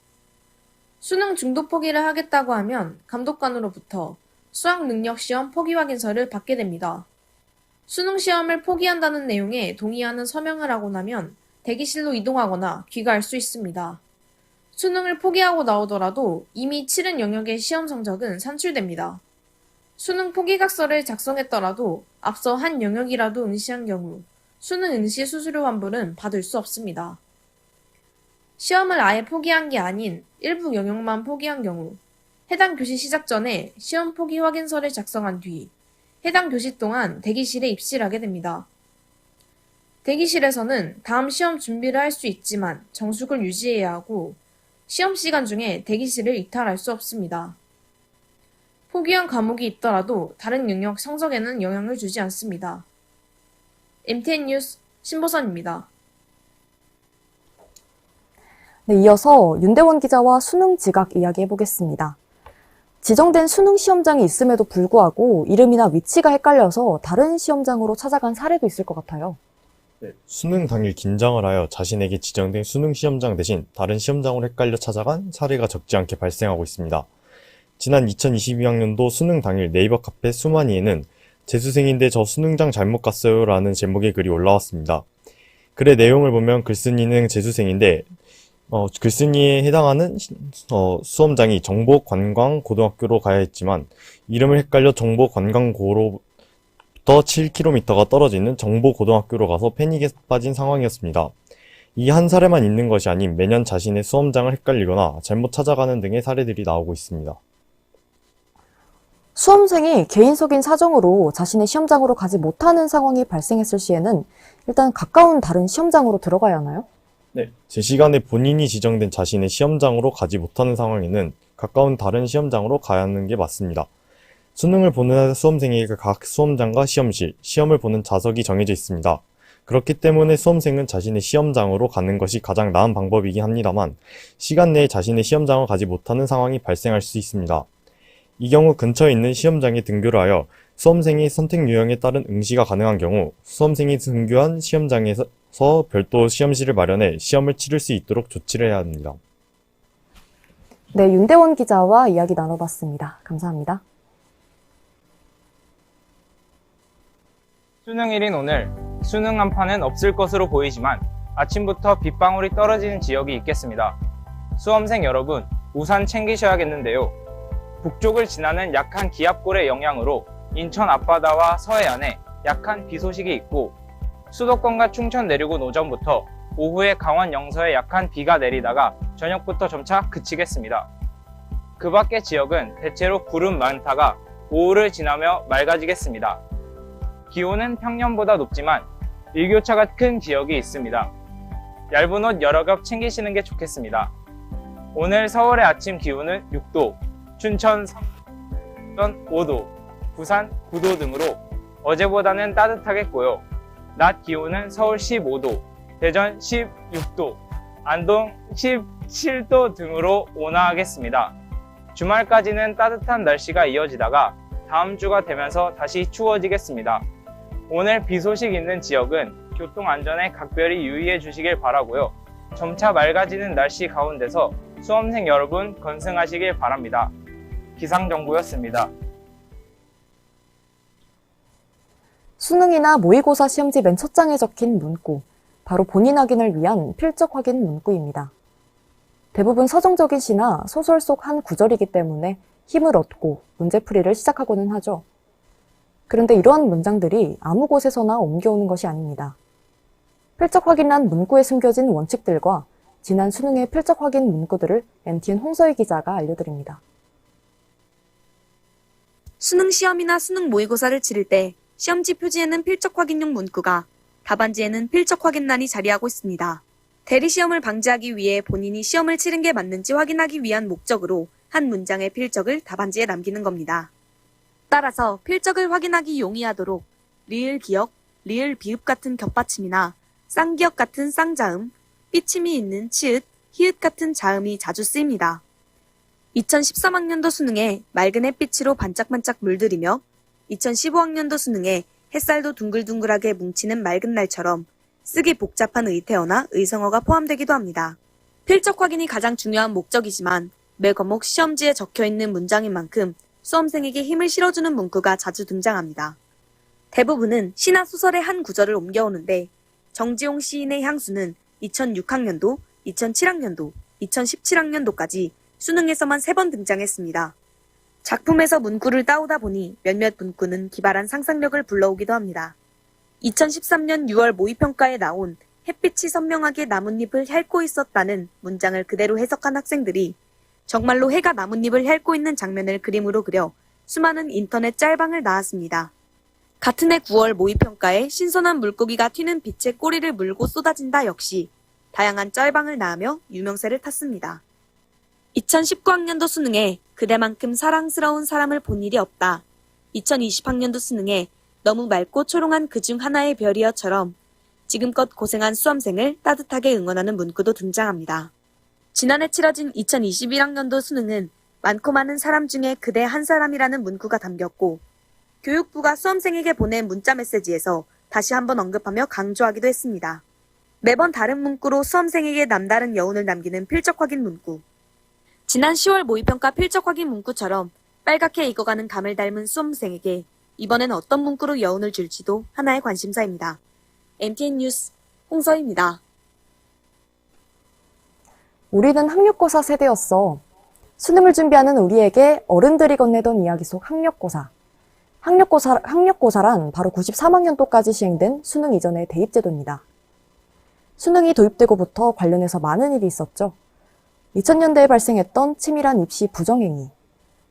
S10: 수능 중도 포기를 하겠다고 하면 감독관으로부터 수학능력시험 포기 확인서를 받게 됩니다. 수능 시험을 포기한다는 내용에 동의하는 서명을 하고 나면 대기실로 이동하거나 귀가할 수 있습니다. 수능을 포기하고 나오더라도 이미 치른 영역의 시험 성적은 산출됩니다. 수능 포기각서를 작성했더라도 앞서 한 영역이라도 응시한 경우 수능 응시 수수료 환불은 받을 수 없습니다. 시험을 아예 포기한 게 아닌 일부 영역만 포기한 경우 해당 교시 시작 전에 시험 포기 확인서를 작성한 뒤 해당 교시 동안 대기실에 입실하게 됩니다. 대기실에서는 다음 시험 준비를 할 수 있지만 정숙을 유지해야 하고 시험 시간 중에 대기실을 이탈할 수 없습니다. 포기한 과목이 있더라도 다른 영역 성적에는 영향을 주지 않습니다. MTN 뉴스 신보선입니다.
S2: 네, 이어서 윤대원 기자와 수능 지각 이야기해보겠습니다. 지정된 수능 시험장이 있음에도 불구하고 이름이나 위치가 헷갈려서 다른 시험장으로 찾아간 사례도 있을 것 같아요.
S3: 수능 당일 긴장을 하여 자신에게 지정된 수능 시험장 대신 다른 시험장으로 헷갈려 찾아간 사례가 적지 않게 발생하고 있습니다. 지난 2022학년도 수능 당일 네이버 카페 수만이에는 재수생인데 저 수능장 잘못 갔어요 라는 제목의 글이 올라왔습니다. 글의 내용을 보면 글쓴이는 재수생인데 글쓴이에 해당하는 수험장이 정보관광고등학교로 가야 했지만 이름을 헷갈려 정보관광고로부터 7km가 떨어지는 정보고등학교로 가서 패닉에 빠진 상황이었습니다. 이 한 사례만 있는 것이 아닌 매년 자신의 수험장을 헷갈리거나 잘못 찾아가는 등의 사례들이 나오고 있습니다.
S2: 수험생이 개인적인 사정으로 자신의 시험장으로 가지 못하는 상황이 발생했을 시에는 일단 가까운 다른 시험장으로 들어가야 하나요?
S3: 네. 제 시간에 본인이 지정된 자신의 시험장으로 가지 못하는 상황에는 가까운 다른 시험장으로 가야 하는 게 맞습니다. 수능을 보는 수험생에게 각 수험장과 시험실, 시험을 보는 좌석이 정해져 있습니다. 그렇기 때문에 수험생은 자신의 시험장으로 가는 것이 가장 나은 방법이긴 합니다만 시간 내에 자신의 시험장을 가지 못하는 상황이 발생할 수 있습니다. 이 경우 근처에 있는 시험장에 등교를 하여 수험생이 선택 유형에 따른 응시가 가능한 경우 수험생이 등교한 시험장에서 별도 시험실을 마련해 시험을 치를 수 있도록 조치를 해야 합니다.
S2: 네, 윤대원 기자와 이야기 나눠봤습니다. 감사합니다.
S6: 수능일인 오늘 수능 한파는 없을 것으로 보이지만 아침부터 빗방울이 떨어지는 지역이 있겠습니다. 수험생 여러분, 우산 챙기셔야겠는데요. 북쪽을 지나는 약한 기압골의 영향으로 인천 앞바다와 서해안에 약한 비 소식이 있고 수도권과 충청 내륙은 오전부터 오후에 강원 영서에 약한 비가 내리다가 저녁부터 점차 그치겠습니다. 그 밖의 지역은 대체로 구름 많다가 오후를 지나며 맑아지겠습니다. 기온은 평년보다 높지만 일교차가 큰 지역이 있습니다. 얇은 옷 여러 겹 챙기시는 게 좋겠습니다. 오늘 서울의 아침 기온은 6도, 춘천 3도, 5도, 부산 9도 등으로 어제보다는 따뜻하겠고요. 낮 기온은 서울 15도, 대전 16도, 안동 17도 등으로 온화하겠습니다. 주말까지는 따뜻한 날씨가 이어지다가 다음 주가 되면서 다시 추워지겠습니다. 오늘 비 소식 있는 지역은 교통 안전에 각별히 유의해 주시길 바라고요. 점차 맑아지는 날씨 가운데서 수험생 여러분 건승하시길 바랍니다. 기상정보였습니다.
S2: 수능이나 모의고사 시험지 맨 첫 장에 적힌 문구, 바로 본인 확인을 위한 필적 확인 문구입니다. 대부분 서정적인 시나 소설 속 한 구절이기 때문에 힘을 얻고 문제풀이를 시작하고는 하죠. 그런데 이러한 문장들이 아무 곳에서나 옮겨오는 것이 아닙니다. 필적 확인란 문구에 숨겨진 원칙들과 지난 수능의 필적 확인 문구들을 MTN 홍서희 기자가 알려드립니다.
S21: 수능 시험이나 수능 모의고사를 치를 때 시험지 표지에는 필적 확인용 문구가, 답안지에는 필적 확인란이 자리하고 있습니다. 대리시험을 방지하기 위해 본인이 시험을 치른 게 맞는지 확인하기 위한 목적으로 한 문장의 필적을 답안지에 남기는 겁니다. 따라서 필적을 확인하기 용이하도록 리을 기역, 리을 비읍 같은 겹받침이나 쌍기역 같은 쌍자음, 삐침이 있는 치읓, 히읗 같은 자음이 자주 쓰입니다. 2013학년도 수능에 맑은 햇빛으로 반짝반짝 물들이며 2015학년도 수능에 햇살도 둥글둥글하게 뭉치는 맑은 날처럼 쓰기 복잡한 의태어나 의성어가 포함되기도 합니다. 필적 확인이 가장 중요한 목적이지만 매 과목 시험지에 적혀있는 문장인 만큼 수험생에게 힘을 실어주는 문구가 자주 등장합니다. 대부분은 시나 소설의 한 구절을 옮겨오는데 정지용 시인의 향수는 2006학년도, 2007학년도, 2017학년도까지 수능에서만 3번 등장했습니다. 작품에서 문구를 따오다 보니 몇몇 문구는 기발한 상상력을 불러오기도 합니다. 2013년 6월 모의평가에 나온 햇빛이 선명하게 나뭇잎을 핥고 있었다는 문장을 그대로 해석한 학생들이 정말로 해가 나뭇잎을 핥고 있는 장면을 그림으로 그려 수많은 인터넷 짤방을 낳았습니다. 같은 해 9월 모의평가에 신선한 물고기가 튀는 빛에 꼬리를 물고 쏟아진다 역시 다양한 짤방을 낳으며 유명세를 탔습니다. 2019학년도 수능에 그대만큼 사랑스러운 사람을 본 일이 없다. 2020학년도 수능에 너무 맑고 초롱한 그중 하나의 별이여처럼 지금껏 고생한 수험생을 따뜻하게 응원하는 문구도 등장합니다. 지난해 치러진 2021학년도 수능은 많고 많은 사람 중에 그대 한 사람이라는 문구가 담겼고 교육부가 수험생에게 보낸 문자 메시지에서 다시 한번 언급하며 강조하기도 했습니다. 매번 다른 문구로 수험생에게 남다른 여운을 남기는 필적 확인 문구. 지난 10월 모의평가 필적 확인 문구처럼 빨갛게 익어가는 감을 닮은 수험생에게 이번엔 어떤 문구로 여운을 줄지도 하나의 관심사입니다. MTN 뉴스 홍서입니다.
S2: 우리는 학력고사 세대였어. 수능을 준비하는 우리에게 어른들이 건네던 이야기 속 학력고사. 학력고사란 바로 93학년도까지 시행된 수능 이전의 대입제도입니다. 수능이 도입되고부터 관련해서 많은 일이 있었죠. 2000년대에 발생했던 치밀한 입시 부정행위,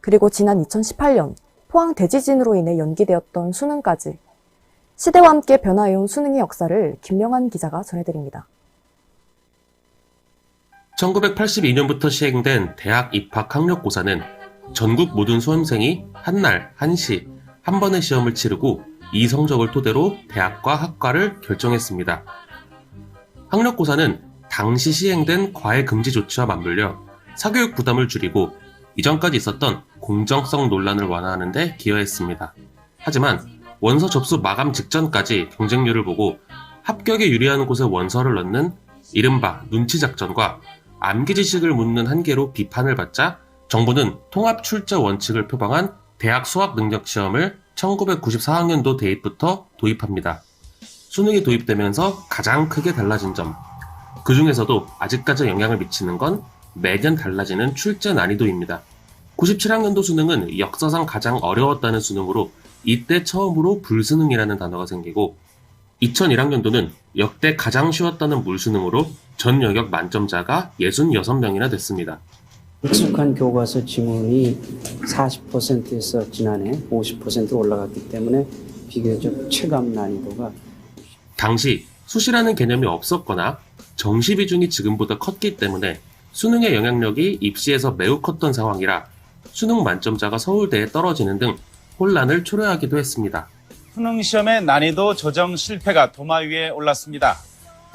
S2: 그리고 지난 2018년 포항 대지진으로 인해 연기되었던 수능까지 시대와 함께 변화해온 수능의 역사를 김명한 기자가 전해드립니다.
S16: 1982년부터 시행된 대학 입학 학력고사는 전국 모든 수험생이 한날, 한시, 한 번의 시험을 치르고 이 성적을 토대로 대학과 학과를 결정했습니다. 학력고사는 당시 시행된 과외 금지 조치와 맞물려 사교육 부담을 줄이고 이전까지 있었던 공정성 논란을 완화하는 데 기여했습니다. 하지만 원서 접수 마감 직전까지 경쟁률을 보고 합격에 유리한 곳에 원서를 넣는 이른바 눈치 작전과 암기 지식을 묻는 한계로 비판을 받자 정부는 통합 출제 원칙을 표방한 대학 수학 능력 시험을 1994학년도 대입부터 도입합니다. 수능이 도입되면서 가장 크게 달라진 점, 그 중에서도 아직까지 영향을 미치는 건 매년 달라지는 출제 난이도입니다. 97학년도 수능은 역사상 가장 어려웠다는 수능으로 이때 처음으로 불수능이라는 단어가 생기고 2001학년도는 역대 가장 쉬웠다는 물수능으로 전 영역 만점자가 66명이나 됐습니다.
S17: 익숙한 교과서 지문이 40%에서 지난해 50%로 올라갔기 때문에 비교적 체감 난이도가
S16: 당시 수시라는 개념이 없었거나 정시 비중이 지금보다 컸기 때문에 수능의 영향력이 입시에서 매우 컸던 상황이라 수능 만점자가 서울대에 떨어지는 등 혼란을 초래하기도 했습니다.
S18: 수능 시험의 난이도 조정 실패가 도마 위에 올랐습니다.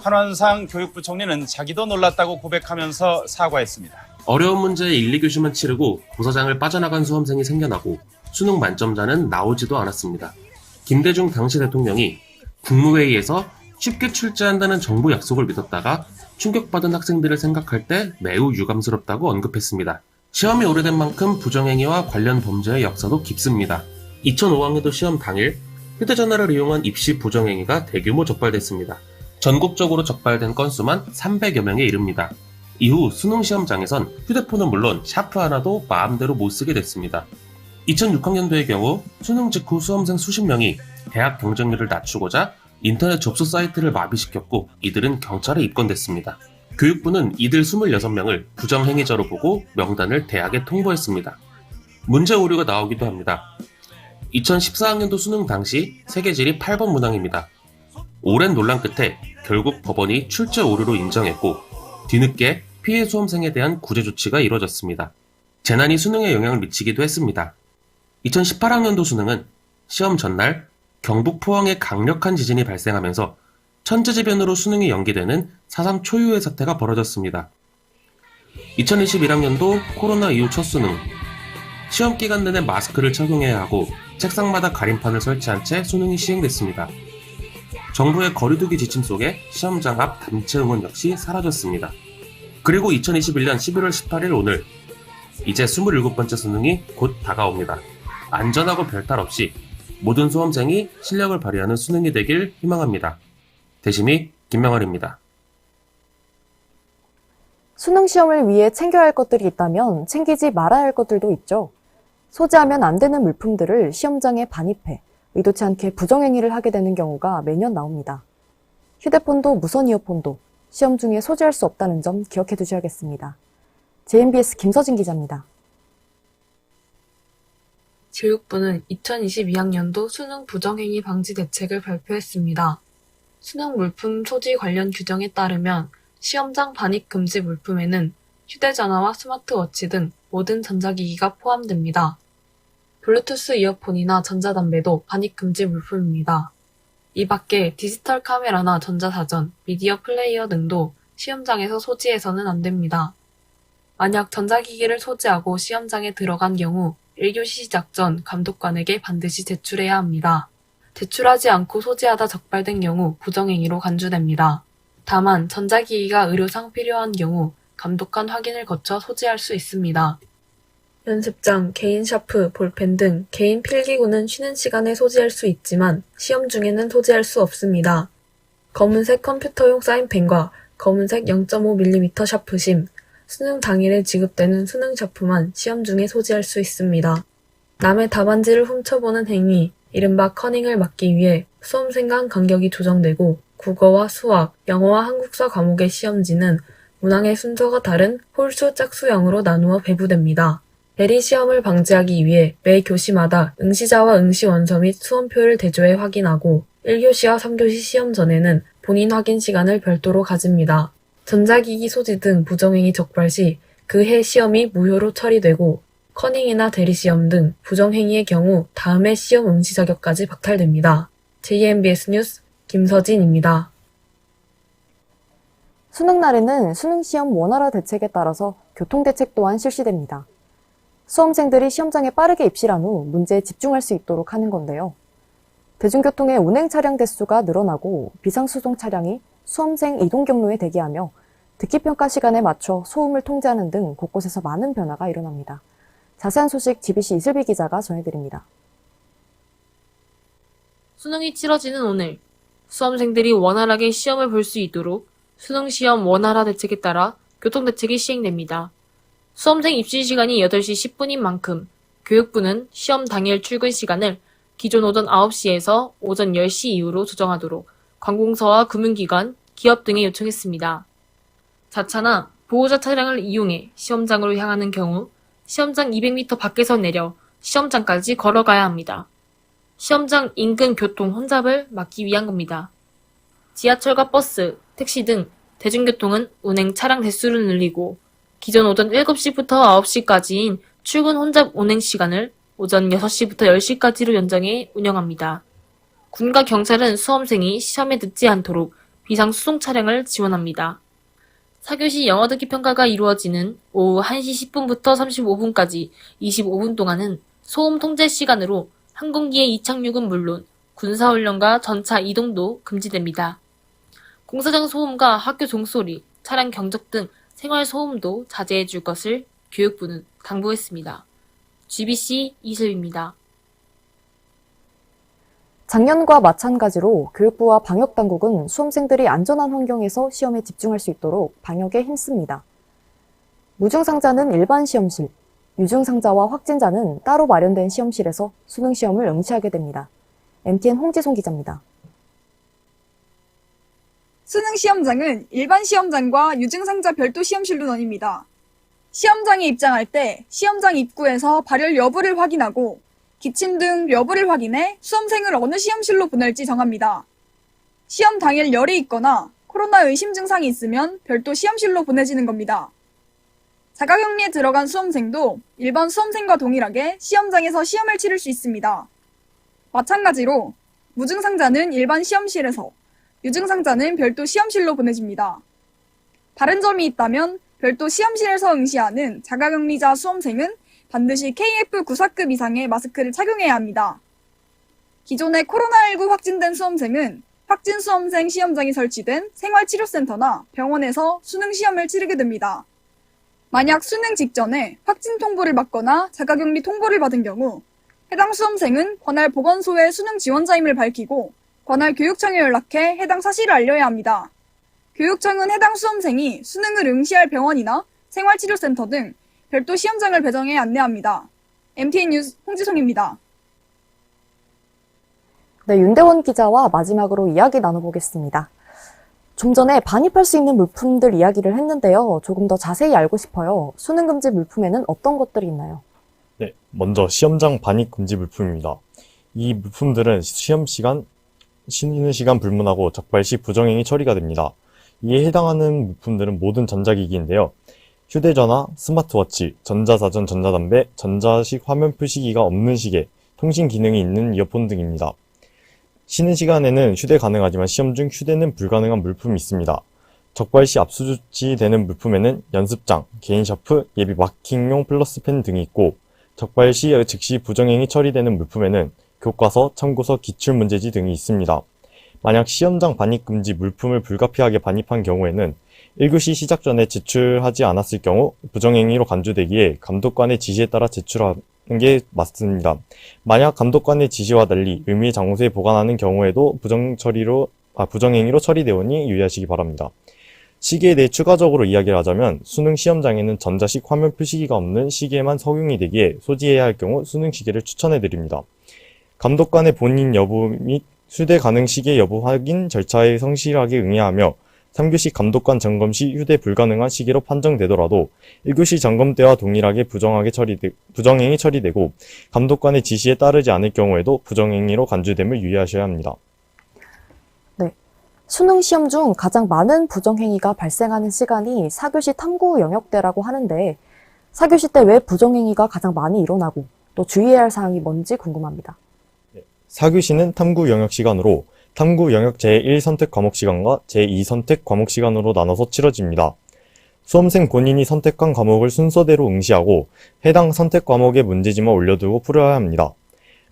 S18: 한원상 교육부 총리는 자기도 놀랐다고 고백하면서 사과했습니다.
S16: 어려운 문제의 1, 2교시만 치르고 고사장을 빠져나간 수험생이 생겨나고 수능 만점자는 나오지도 않았습니다. 김대중 당시 대통령이 국무회의에서 쉽게 출제한다는 정부 약속을 믿었다가 충격받은 학생들을 생각할 때 매우 유감스럽다고 언급했습니다. 시험이 오래된 만큼 부정행위와 관련 범죄의 역사도 깊습니다. 2005학년도 시험 당일 휴대전화를 이용한 입시 부정행위가 대규모 적발됐습니다. 전국적으로 적발된 건수만 300여 명에 이릅니다. 이후 수능 시험장에선 휴대폰은 물론 샤프 하나도 마음대로 못 쓰게 됐습니다. 2006학년도의 경우 수능 직후 수험생 수십 명이 대학 경쟁률을 낮추고자 인터넷 접수 사이트를 마비시켰고 이들은 경찰에 입건됐습니다. 교육부는 이들 26명을 부정행위자로 보고 명단을 대학에 통보했습니다. 문제 오류가 나오기도 합니다. 2014학년도 수능 당시 세계지리 8번 문항입니다. 오랜 논란 끝에 결국 법원이 출제 오류로 인정했고 뒤늦게 피해 수험생에 대한 구제 조치가 이뤄졌습니다. 재난이 수능에 영향을 미치기도 했습니다. 2018학년도 수능은 시험 전날 경북 포항에 강력한 지진이 발생하면서 천재지변으로 수능이 연기되는 사상 초유의 사태가 벌어졌습니다. 2021학년도 코로나 이후 첫 수능, 시험 기간 내내 마스크를 착용해야 하고 책상마다 가림판을 설치한 채 수능이 시행됐습니다. 정부의 거리두기 지침 속에 시험장 앞 단체 응원 역시 사라졌습니다. 그리고 2021년 11월 18일 오늘, 이제 27번째 수능이 곧 다가옵니다. 안전하고 별탈 없이 모든 수험생이 실력을 발휘하는 수능이 되길 희망합니다. 대심이 김명환입니다.
S2: 수능 시험을 위해 챙겨야 할 것들이 있다면 챙기지 말아야 할 것들도 있죠. 소지하면 안 되는 물품들을 시험장에 반입해 의도치 않게 부정행위를 하게 되는 경우가 매년 나옵니다. 휴대폰도 무선 이어폰도 시험 중에 소지할 수 없다는 점 기억해 두셔야겠습니다. JMBS 김서진 기자입니다.
S8: 교육부는 2022학년도 수능 부정행위 방지 대책을 발표했습니다. 수능 물품 소지 관련 규정에 따르면 시험장 반입 금지 물품에는 휴대전화와 스마트워치 등 모든 전자기기가 포함됩니다. 블루투스 이어폰이나 전자담배도 반입 금지 물품입니다. 이 밖에 디지털 카메라나 전자사전, 미디어 플레이어 등도 시험장에서 소지해서는 안 됩니다. 만약 전자기기를 소지하고 시험장에 들어간 경우 1교시 시작 전 감독관에게 반드시 제출해야 합니다. 제출하지 않고 소지하다 적발된 경우 부정행위로 간주됩니다. 다만 전자기기가 의료상 필요한 경우 감독관 확인을 거쳐 소지할 수 있습니다. 연습장, 개인 샤프, 볼펜 등 개인 필기구는 쉬는 시간에 소지할 수 있지만 시험 중에는 소지할 수 없습니다. 검은색 컴퓨터용 사인펜과 검은색 0.5mm 샤프심, 수능 당일에 지급되는 수능 샤프만 시험 중에 소지할 수 있습니다. 남의 답안지를 훔쳐보는 행위, 이른바 커닝을 막기 위해 수험생 간 간격이 조정되고 국어와 수학, 영어와 한국사 과목의 시험지는 문항의 순서가 다른 홀수 짝수형으로 나누어 배부됩니다. 대리 시험을 방지하기 위해 매 교시마다 응시자와 응시 원서 및 수험표를 대조해 확인하고 1교시와 3교시 시험 전에는 본인 확인 시간을 별도로 가집니다. 전자기기 소지 등 부정행위 적발 시 그 해 시험이 무효로 처리되고 커닝이나 대리시험 등 부정행위의 경우 다음해 시험 응시 자격까지 박탈됩니다. JMBS 뉴스 김서진입니다.
S2: 수능 날에는 수능시험 원활화 대책에 따라서 교통대책 또한 실시됩니다. 수험생들이 시험장에 빠르게 입실한 후 문제에 집중할 수 있도록 하는 건데요. 대중교통의 운행 차량 대수가 늘어나고 비상수송 차량이 수험생 이동 경로에 대기하며 듣기평가 시간에 맞춰 소음을 통제하는 등 곳곳에서 많은 변화가 일어납니다. 자세한 소식 GBC 이슬비 기자가 전해드립니다.
S10: 수능이 치러지는 오늘, 수험생들이 원활하게 시험을 볼 수 있도록 수능시험 원활화 대책에 따라 교통대책이 시행됩니다. 수험생 입시 시간이 8시 10분인 만큼 교육부는 시험 당일 출근 시간을 기존 오전 9시에서 오전 10시 이후로 조정하도록 관공서와 금융기관, 기업 등에 요청했습니다. 자차나 보호자 차량을 이용해 시험장으로 향하는 경우 시험장 200m 밖에서 내려 시험장까지 걸어가야 합니다. 시험장 인근 교통 혼잡을 막기 위한 겁니다. 지하철과 버스, 택시 등 대중교통은 운행 차량 대수를 늘리고 기존 오전 7시부터 9시까지인 출근 혼잡 운행 시간을 오전 6시부터 10시까지로 연장해 운영합니다. 군과 경찰은 수험생이 시험에 늦지 않도록 비상수송 차량을 지원합니다. 4교시 영어 듣기 평가가 이루어지는 오후 1시 10분부터 35분까지 25분 동안은 소음 통제 시간으로 항공기의 이착륙은 물론 군사훈련과 전차 이동도 금지됩니다. 공사장 소음과 학교 종소리, 차량 경적 등 생활 소음도 자제해 줄 것을 교육부는 당부했습니다. GBC 이슬비입니다.
S2: 작년과 마찬가지로 교육부와 방역당국은 수험생들이 안전한 환경에서 시험에 집중할 수 있도록 방역에 힘씁니다. 무증상자는 일반 시험실, 유증상자와 확진자는 따로 마련된 시험실에서 수능시험을 응시하게 됩니다. MTN 홍지송 기자입니다.
S13: 수능 시험장은 일반 시험장과 유증상자 별도 시험실로 나뉩니다. 시험장에 입장할 때 시험장 입구에서 발열 여부를 확인하고 기침 등 여부를 확인해 수험생을 어느 시험실로 보낼지 정합니다. 시험 당일 열이 있거나 코로나 의심 증상이 있으면 별도 시험실로 보내지는 겁니다. 자가격리에 들어간 수험생도 일반 수험생과 동일하게 시험장에서 시험을 치를 수 있습니다. 마찬가지로 무증상자는 일반 시험실에서, 유증상자는 별도 시험실로 보내집니다. 다른 점이 있다면 별도 시험실에서 응시하는 자가격리자 수험생은 반드시 KF94급 이상의 마스크를 착용해야 합니다. 기존에 코로나19 확진된 수험생은 확진 수험생 시험장이 설치된 생활치료센터나 병원에서 수능 시험을 치르게 됩니다. 만약 수능 직전에 확진 통보를 받거나 자가격리 통보를 받은 경우 해당 수험생은 관할 보건소의 수능 지원자임을 밝히고 관할 교육청에 연락해 해당 사실을 알려야 합니다. 교육청은 해당 수험생이 수능을 응시할 병원이나 생활치료센터 등 별도 시험장을 배정해 안내합니다. MTN 뉴스 홍지송입니다.
S2: 네, 윤대원 기자와 마지막으로 이야기 나눠보겠습니다. 좀 전에 반입할 수 있는 물품들 이야기를 했는데요. 조금 더 자세히 알고 싶어요. 수능 금지 물품에는 어떤 것들이 있나요?
S3: 네, 먼저 시험장 반입 금지 물품입니다. 이 물품들은 쉬는 시간 불문하고 적발 시 부정행위 처리가 됩니다. 이에 해당하는 물품들은 모든 전자기기인데요. 휴대전화, 스마트워치, 전자사전, 전자담배, 전자식 화면 표시기가 없는 시계, 통신 기능이 있는 이어폰 등입니다. 쉬는 시간에는 휴대 가능하지만 시험 중 휴대는 불가능한 물품이 있습니다. 적발 시 압수조치되는 물품에는 연습장, 개인 샤프, 예비 마킹용 플러스펜 등이 있고 적발 시 즉시 부정행위 처리되는 물품에는 교과서, 참고서, 기출문제지 등이 있습니다. 만약 시험장 반입 금지 물품을 불가피하게 반입한 경우에는 1교시 시작 전에 제출하지 않았을 경우 부정행위로 간주되기에 감독관의 지시에 따라 제출하는 게 맞습니다. 만약 감독관의 지시와 달리 의무의 장소에 보관하는 경우에도 부정행위로 처리되오니 유의하시기 바랍니다. 시계에 대해 추가적으로 이야기를 하자면 수능 시험장에는 전자식 화면 표시기가 없는 시계만 적용이 되기에 소지해야 할 경우 수능 시계를 추천해 드립니다. 감독관의 본인 여부 및 휴대 가능 시계 여부 확인 절차에 성실하게 응해하며 3교시 감독관 점검 시 휴대 불가능한 시계로 판정되더라도 1교시 점검 때와 동일하게 부정행위 처리되고 감독관의 지시에 따르지 않을 경우에도 부정행위로 간주됨을 유의하셔야 합니다.
S2: 네. 수능 시험 중 가장 많은 부정행위가 발생하는 시간이 4교시 탐구 영역 때라고 하는데 4교시 때 왜 부정행위가 가장 많이 일어나고 또 주의해야 할 사항이 뭔지 궁금합니다.
S3: 4교시는 탐구 영역 시간으로 탐구 영역 제1 선택 과목 시간과 제2 선택 과목 시간으로 나눠서 치러집니다. 수험생 본인이 선택한 과목을 순서대로 응시하고 해당 선택 과목의 문제지만 올려두고 풀어야 합니다.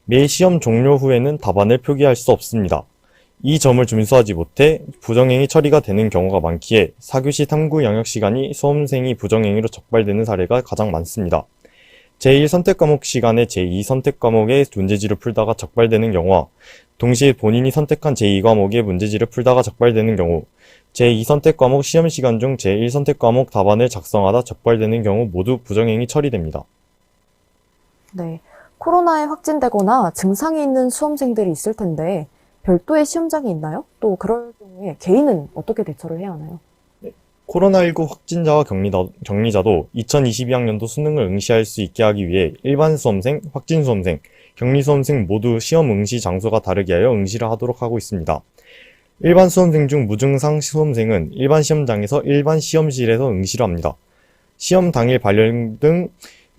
S3: 매 시험 종료 후에는 답안을 표기할 수 없습니다. 이 점을 준수하지 못해 부정행위 처리가 되는 경우가 많기에 4교시 탐구 영역 시간이 수험생이 부정행위로 적발되는 사례가 가장 많습니다. 제1 선택 과목 시간에 제2 선택 과목의 문제지를 풀다가 적발되는 경우와 동시에 본인이 선택한 제2과목의 문제지를 풀다가 적발되는 경우, 제2 선택 과목 시험 시간 중 제1 선택 과목 답안을 작성하다 적발되는 경우 모두 부정행위 처리됩니다.
S2: 네. 코로나에 확진되거나 증상이 있는 수험생들이 있을 텐데 별도의 시험장이 있나요? 또 그럴 경우에 개인은 어떻게 대처를 해야 하나요?
S3: 코로나19 확진자와 격리자도 2022학년도 수능을 응시할 수 있게 하기 위해 일반 수험생, 확진 수험생, 격리 수험생 모두 시험 응시 장소가 다르게 하여 응시를 하도록 하고 있습니다. 일반 수험생 중 무증상 수험생은 일반 시험장에서 일반 시험실에서 응시를 합니다. 시험 당일 발열 등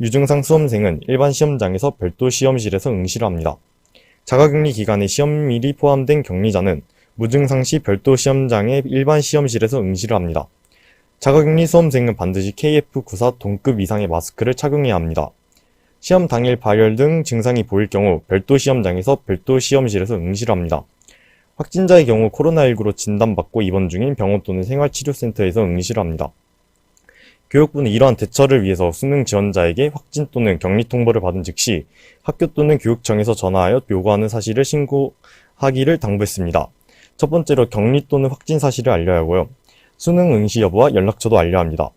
S3: 유증상 수험생은 일반 시험장에서 별도 시험실에서 응시를 합니다. 자가격리 기간에 시험일이 포함된 격리자는 무증상 시 별도 시험장의 일반 시험실에서 응시를 합니다. 자가격리 수험생은 반드시 KF94 동급 이상의 마스크를 착용해야 합니다. 시험 당일 발열 등 증상이 보일 경우 별도 시험장에서 별도 시험실에서 응시를 합니다. 확진자의 경우 코로나19로 진단받고 입원 중인 병원 또는 생활치료센터에서 응시를 합니다. 교육부는 이러한 대처를 위해서 수능 지원자에게 확진 또는 격리 통보를 받은 즉시 학교 또는 교육청에서 전화하여 요구하는 사실을 신고하기를 당부했습니다. 첫 번째로 격리 또는 확진 사실을 알려야 하고요. 수능 응시 여부와 연락처도 알려야 합니다.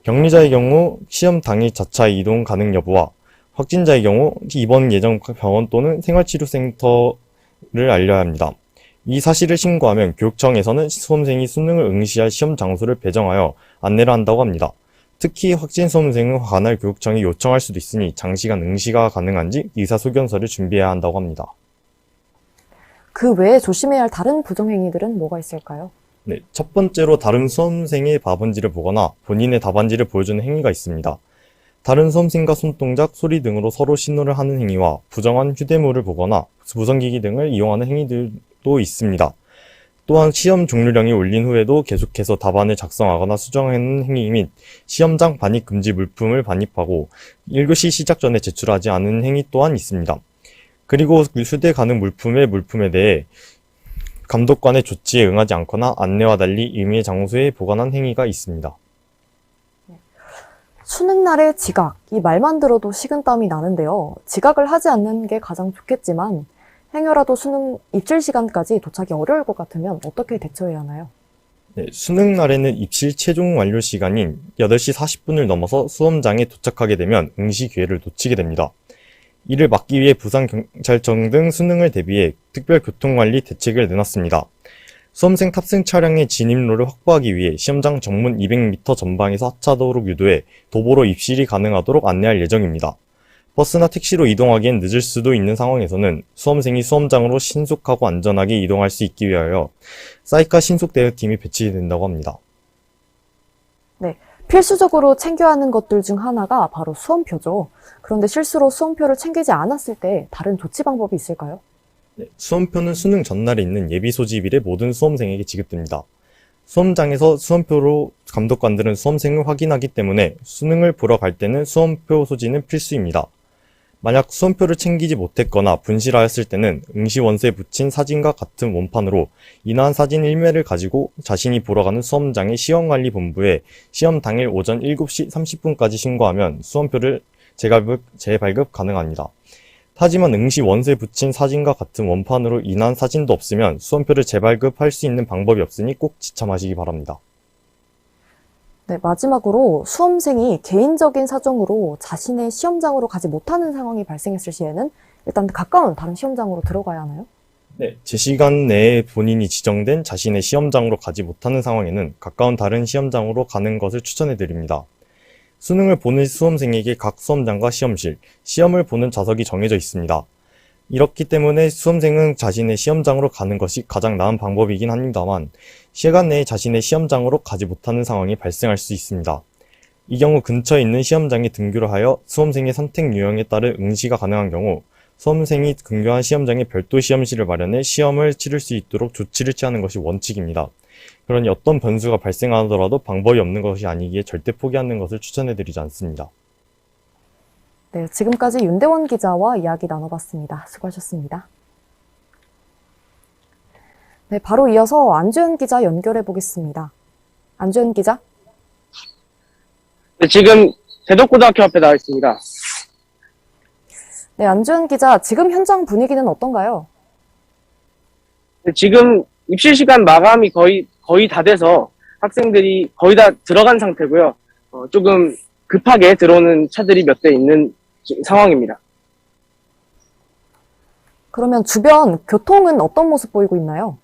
S3: 격리자의 경우 시험 당일 자차 이동 가능 여부와 확진자의 경우 입원 예정 병원 또는 생활치료센터를 알려야 합니다. 이 사실을 신고하면 교육청에서는 수험생이 수능을 응시할 시험 장소를 배정하여 안내를 한다고 합니다. 특히 확진 수험생은 관할 교육청이 요청할 수도 있으니 장시간 응시가 가능한지 의사소견서를 준비해야 한다고 합니다.
S2: 그 외에 조심해야 할 다른 부정행위들은 뭐가 있을까요?
S3: 네, 첫 번째로 다른 수험생의 답안지를 보거나 본인의 답안지를 보여주는 행위가 있습니다. 다른 수험생과 손동작, 소리 등으로 서로 신호를 하는 행위와 부정한 휴대물을 보거나 무선기기 등을 이용하는 행위들도 있습니다. 또한 시험 종료령이 울린 후에도 계속해서 답안을 작성하거나 수정하는 행위 및 시험장 반입 금지 물품을 반입하고 1교시 시작 전에 제출하지 않은 행위 또한 있습니다. 그리고 휴대 가능 물품에 대해 감독관의 조치에 응하지 않거나 안내와 달리 임의의 장소에 보관한 행위가 있습니다.
S2: 수능날의 지각, 이 말만 들어도 식은땀이 나는데요. 지각을 하지 않는 게 가장 좋겠지만 행여라도 수능 입실 시간까지 도착이 어려울 것 같으면 어떻게 대처해야 하나요?
S3: 네, 수능날에는 입실 최종 완료 시간인 8시 40분을 넘어서 수험장에 도착하게 되면 응시 기회를 놓치게 됩니다. 이를 막기 위해 부산경찰청 등 수능을 대비해 특별교통관리 대책을 내놨습니다. 수험생 탑승 차량의 진입로를 확보하기 위해 시험장 정문 200m 전방에서 하차도로 유도해 도보로 입실이 가능하도록 안내할 예정입니다. 버스나 택시로 이동하기엔 늦을 수도 있는 상황에서는 수험생이 수험장으로 신속하고 안전하게 이동할 수 있기 위하여 사이카 신속대응팀이 배치된다고 합니다.
S2: 네, 필수적으로 챙겨야 하는 것들 중 하나가 바로 수험표죠. 그런데 실수로 수험표를 챙기지 않았을 때 다른 조치 방법이 있을까요?
S3: 네, 수험표는 수능 전날에 있는 예비 소집일에 모든 수험생에게 지급됩니다. 수험장에서 수험표로 감독관들은 수험생을 확인하기 때문에 수능을 보러 갈 때는 수험표 소지는 필수입니다. 만약 수험표를 챙기지 못했거나 분실하였을 때는 응시 원서에 붙인 사진과 같은 원판으로 인화한 사진 1매를 가지고 자신이 보러 가는 수험장의 시험관리본부에 시험 당일 오전 7시 30분까지 신고하면 수험표를 재발급 가능합니다. 하지만 응시 원서에 붙인 사진과 같은 원판으로 인화한 사진도 없으면 수험표를 재발급할 수 있는 방법이 없으니 꼭 지참하시기 바랍니다.
S2: 네, 마지막으로 수험생이 개인적인 사정으로 자신의 시험장으로 가지 못하는 상황이 발생했을 시에는 일단 가까운 다른 시험장으로 들어가야 하나요?
S3: 네, 제 시간 내에 본인이 지정된 자신의 시험장으로 가지 못하는 상황에는 가까운 다른 시험장으로 가는 것을 추천해 드립니다. 수능을 보는 수험생에게 각 수험장과 시험실, 시험을 보는 좌석이 정해져 있습니다. 이렇기 때문에 수험생은 자신의 시험장으로 가는 것이 가장 나은 방법이긴 합니다만 시간 내에 자신의 시험장으로 가지 못하는 상황이 발생할 수 있습니다. 이 경우 근처에 있는 시험장에 등교를 하여 수험생의 선택 유형에 따른 응시가 가능한 경우 수험생이 등교한 시험장에 별도 시험실을 마련해 시험을 치를 수 있도록 조치를 취하는 것이 원칙입니다. 그러니 어떤 변수가 발생하더라도 방법이 없는 것이 아니기에 절대 포기하는 것을 추천해드리지 않습니다.
S2: 네, 지금까지 윤대원 기자와 이야기 나눠봤습니다. 수고하셨습니다. 네, 바로 이어서 안주현 기자 연결해 보겠습니다. 안주현 기자.
S5: 네, 지금 대덕고등학교 앞에 나와 있습니다.
S2: 네, 안주현 기자, 지금 현장 분위기는 어떤가요?
S5: 네, 지금 입시 시간 마감이 거의 다 돼서 학생들이 거의 다 들어간 상태고요. 조금 급하게 들어오는 차들이 몇 대 있는 상황입니다.
S2: 그러면 주변 교통은 어떤 모습 보이고 있나요?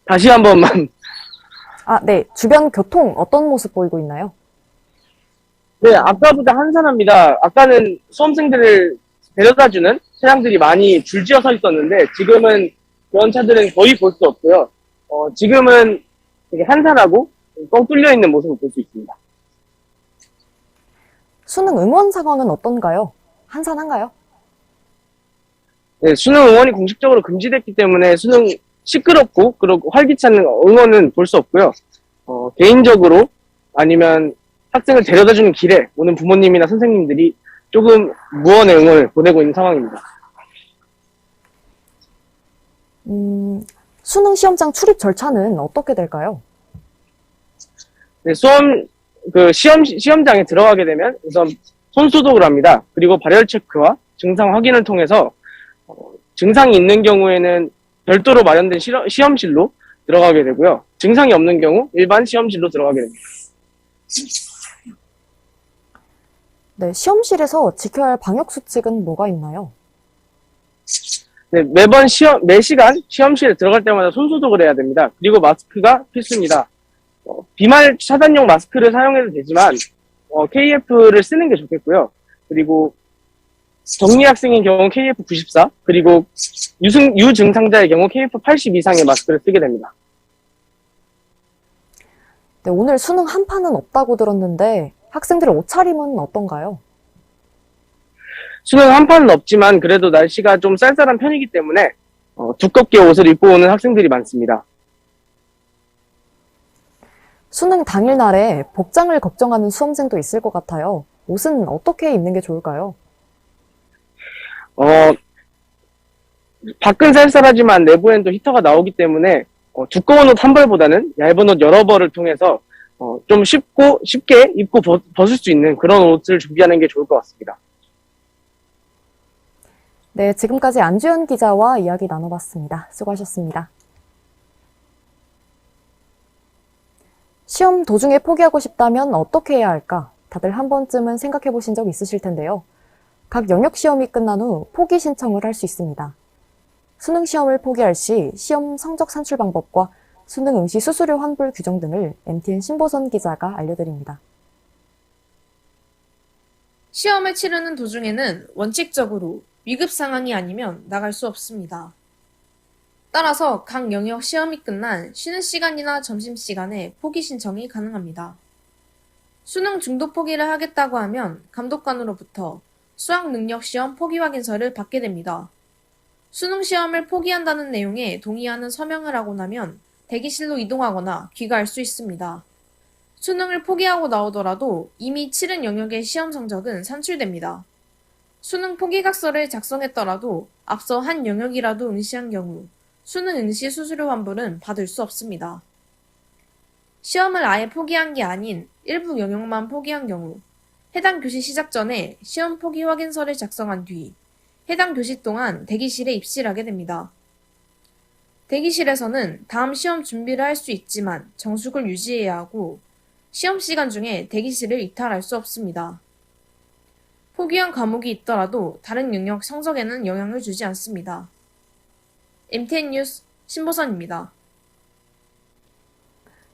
S5: 다시 한 번만.
S2: 네. 주변 교통 어떤 모습 보이고 있나요?
S5: 네, 아까보다 한산합니다. 아까는 수험생들을 데려다주는 차량들이 많이 줄지어 서 있었는데 지금은 그런 차들은 거의 볼 수 없고요. 지금은 되게 한산하고 뻥 뚫려 있는 모습을 볼 수 있습니다.
S2: 수능 응원 상황은 어떤가요? 한산한가요?
S5: 네, 수능 응원이 공식적으로 금지됐기 때문에 수능 시끄럽고 그리고 활기찬 응원은 볼 수 없고요. 개인적으로 아니면 학생을 데려다주는 길에 오는 부모님이나 선생님들이 조금 무언의 응원을 보내고 있는 상황입니다.
S2: 수능 시험장 출입 절차는 어떻게 될까요?
S5: 네, 시험장에 들어가게 되면 우선 손 소독을 합니다. 그리고 발열 체크와 증상 확인을 통해서 증상이 있는 경우에는 별도로 마련된 시험실로 들어가게 되고요. 증상이 없는 경우 일반 시험실로 들어가게 됩니다.
S2: 네, 시험실에서 지켜야 할 방역 수칙은 뭐가 있나요?
S5: 네, 매 시간 시험실에 들어갈 때마다 손 소독을 해야 됩니다. 그리고 마스크가 필수입니다. 비말 차단용 마스크를 사용해도 되지만 KF를 쓰는 게 좋겠고요. 그리고 격리 학생의 경우 KF94, 그리고 유증상자의 경우 KF80 이상의 마스크를 쓰게 됩니다.
S2: 네, 오늘 수능 한파는 없다고 들었는데 학생들의 옷차림은 어떤가요?
S5: 수능 한파는 없지만 그래도 날씨가 좀 쌀쌀한 편이기 때문에 두껍게 옷을 입고 오는 학생들이 많습니다.
S2: 수능 당일날에 복장을 걱정하는 수험생도 있을 것 같아요. 옷은 어떻게 입는 게 좋을까요?
S5: 밖은 쌀쌀하지만 내부엔 또 히터가 나오기 때문에 두꺼운 옷 한 벌보다는 얇은 옷 여러 벌을 통해서 좀 쉽게 입고 벗을 수 있는 그런 옷을 준비하는 게 좋을 것 같습니다.
S2: 네, 지금까지 안주현 기자와 이야기 나눠봤습니다. 수고하셨습니다. 시험 도중에 포기하고 싶다면 어떻게 해야 할까? 다들 한 번쯤은 생각해 보신 적 있으실 텐데요. 각 영역 시험이 끝난 후 포기 신청을 할 수 있습니다. 수능 시험을 포기할 시 시험 성적 산출 방법과 수능 응시 수수료 환불 규정 등을 MTN 신보선 기자가 알려드립니다.
S10: 시험을 치르는 도중에는 원칙적으로 위급 상황이 아니면 나갈 수 없습니다. 따라서 각 영역 시험이 끝난 쉬는 시간이나 점심시간에 포기 신청이 가능합니다. 수능 중도 포기를 하겠다고 하면 감독관으로부터 수학능력시험 포기 확인서를 받게 됩니다. 수능 시험을 포기한다는 내용에 동의하는 서명을 하고 나면 대기실로 이동하거나 귀가할 수 있습니다. 수능을 포기하고 나오더라도 이미 치른 영역의 시험 성적은 산출됩니다. 수능 포기각서를 작성했더라도 앞서 한 영역이라도 응시한 경우 수능 응시 수수료 환불은 받을 수 없습니다. 시험을 아예 포기한 게 아닌 일부 영역만 포기한 경우 해당 교시 시작 전에 시험 포기 확인서를 작성한 뒤 해당 교시 동안 대기실에 입시를 하게 됩니다. 대기실에서는 다음 시험 준비를 할 수 있지만 정숙을 유지해야 하고 시험 시간 중에 대기실을 이탈할 수 없습니다. 포기한 과목이 있더라도 다른 영역 성적에는 영향을 주지 않습니다. MTN 뉴스 신보선입니다.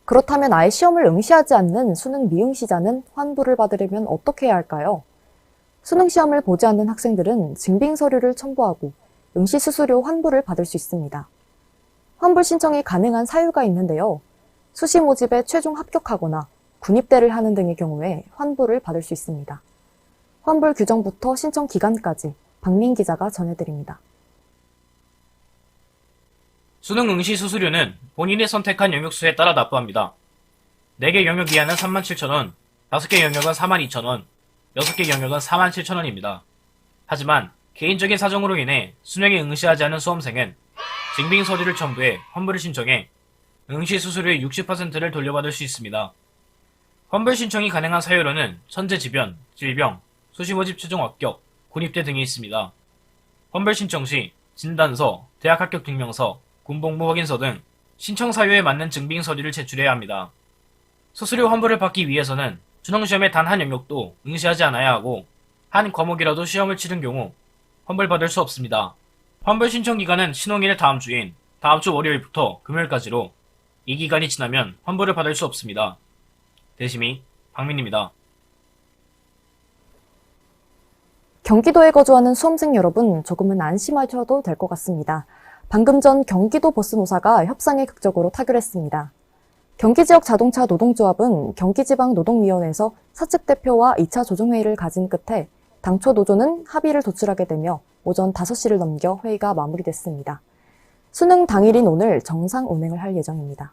S2: 그렇다면 아예 시험을 응시하지 않는 수능 미응시자는 환불을 받으려면 어떻게 해야 할까요? 수능 시험을 보지 않는 학생들은 증빙 서류를 첨부하고 응시 수수료 환불을 받을 수 있습니다. 환불 신청이 가능한 사유가 있는데요. 수시 모집에 최종 합격하거나 군입대를 하는 등의 경우에 환불을 받을 수 있습니다. 환불 규정부터 신청 기간까지 박민 기자가 전해드립니다.
S15: 수능 응시 수수료는 본인이 선택한 영역 수에 따라 납부합니다. 4개 영역 이하는 37,000원, 5개 영역은 42,000원, 6개 영역은 47,000원입니다. 하지만 개인적인 사정으로 인해 수능에 응시하지 않은 수험생은 증빙 서류를 첨부해 환불을 신청해 응시 수수료의 60%를 돌려받을 수 있습니다. 환불 신청이 가능한 사유로는 천재지변, 질병, 수시 모집 최종 합격, 군입대 등이 있습니다. 환불 신청 시 진단서, 대학 합격 증명서, 군복무 확인서 등 신청 사유에 맞는 증빙 서류를 제출해야 합니다. 수수료 환불을 받기 위해서는 수능시험의 단 한 영역도 응시하지 않아야 하고 한 과목이라도 시험을 치른 경우 환불받을 수 없습니다. 환불 신청 기간은 신홍일 다음 주인 다음 주 월요일부터 금요일까지로 이 기간이 지나면 환불을 받을 수 없습니다. 대심이 박민입니다.
S2: 경기도에 거주하는 수험생 여러분, 조금은 안심하셔도 될 것 같습니다. 방금 전 경기도 버스노사가 협상에 극적으로 타결했습니다. 경기지역 자동차 노동조합은 경기지방노동위원회에서 사측 대표와 2차 조정회의를 가진 끝에 당초 노조는 합의를 도출하게 되며 오전 5시를 넘겨 회의가 마무리됐습니다. 수능 당일인 오늘 정상 운행을 할 예정입니다.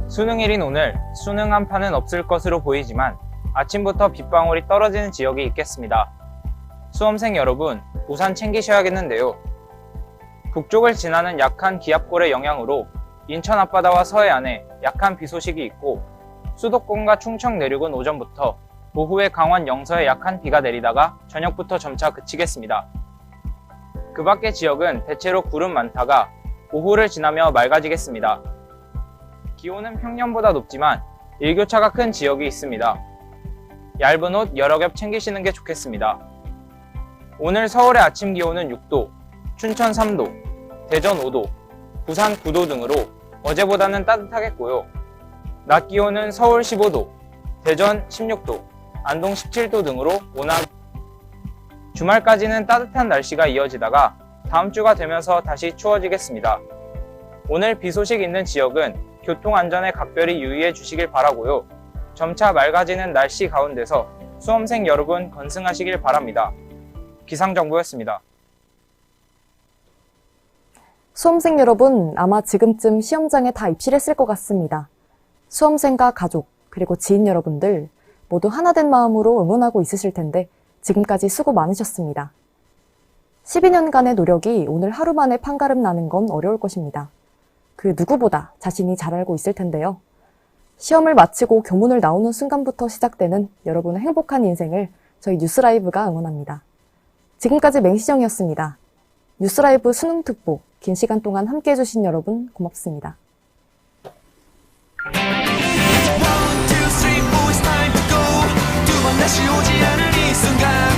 S6: 수능일인 오늘 수능 한파는 없을 것으로 보이지만 아침부터 빗방울이 떨어지는 지역이 있겠습니다. 수험생 여러분, 우산 챙기셔야겠는데요. 북쪽을 지나는 약한 기압골의 영향으로 인천 앞바다와 서해안에 약한 비 소식이 있고 수도권과 충청 내륙은 오전부터 오후에 강원 영서에 약한 비가 내리다가 저녁부터 점차 그치겠습니다. 그 밖의 지역은 대체로 구름 많다가 오후를 지나며 맑아지겠습니다. 기온은 평년보다 높지만 일교차가 큰 지역이 있습니다. 얇은 옷 여러 겹 챙기시는 게 좋겠습니다. 오늘 서울의 아침 기온은 6도, 춘천 3도, 대전 5도, 부산 9도 등으로 어제보다는 따뜻하겠고요. 낮 기온은 서울 15도, 대전 16도, 안동 17도 등으로 온화하고 주말까지는 따뜻한 날씨가 이어지다가 다음 주가 되면서 다시 추워지겠습니다. 오늘 비 소식 있는 지역은 교통안전에 각별히 유의해 주시길 바라고요. 점차 맑아지는 날씨 가운데서 수험생 여러분 건승하시길 바랍니다. 기상정보였습니다.
S2: 수험생 여러분, 아마 지금쯤 시험장에 다 입실했을 것 같습니다. 수험생과 가족, 그리고 지인 여러분들 모두 하나된 마음으로 응원하고 있으실 텐데 지금까지 수고 많으셨습니다. 12년간의 노력이 오늘 하루 만에 판가름 나는 건 어려울 것입니다. 그 누구보다 자신이 잘 알고 있을 텐데요. 시험을 마치고 교문을 나오는 순간부터 시작되는 여러분의 행복한 인생을 저희 뉴스라이브가 응원합니다. 지금까지 맹시정이었습니다. 뉴스라이브 수능특보, 긴 시간 동안 함께해 주신 여러분 고맙습니다.
S1: 다시 오지 않을 이 순간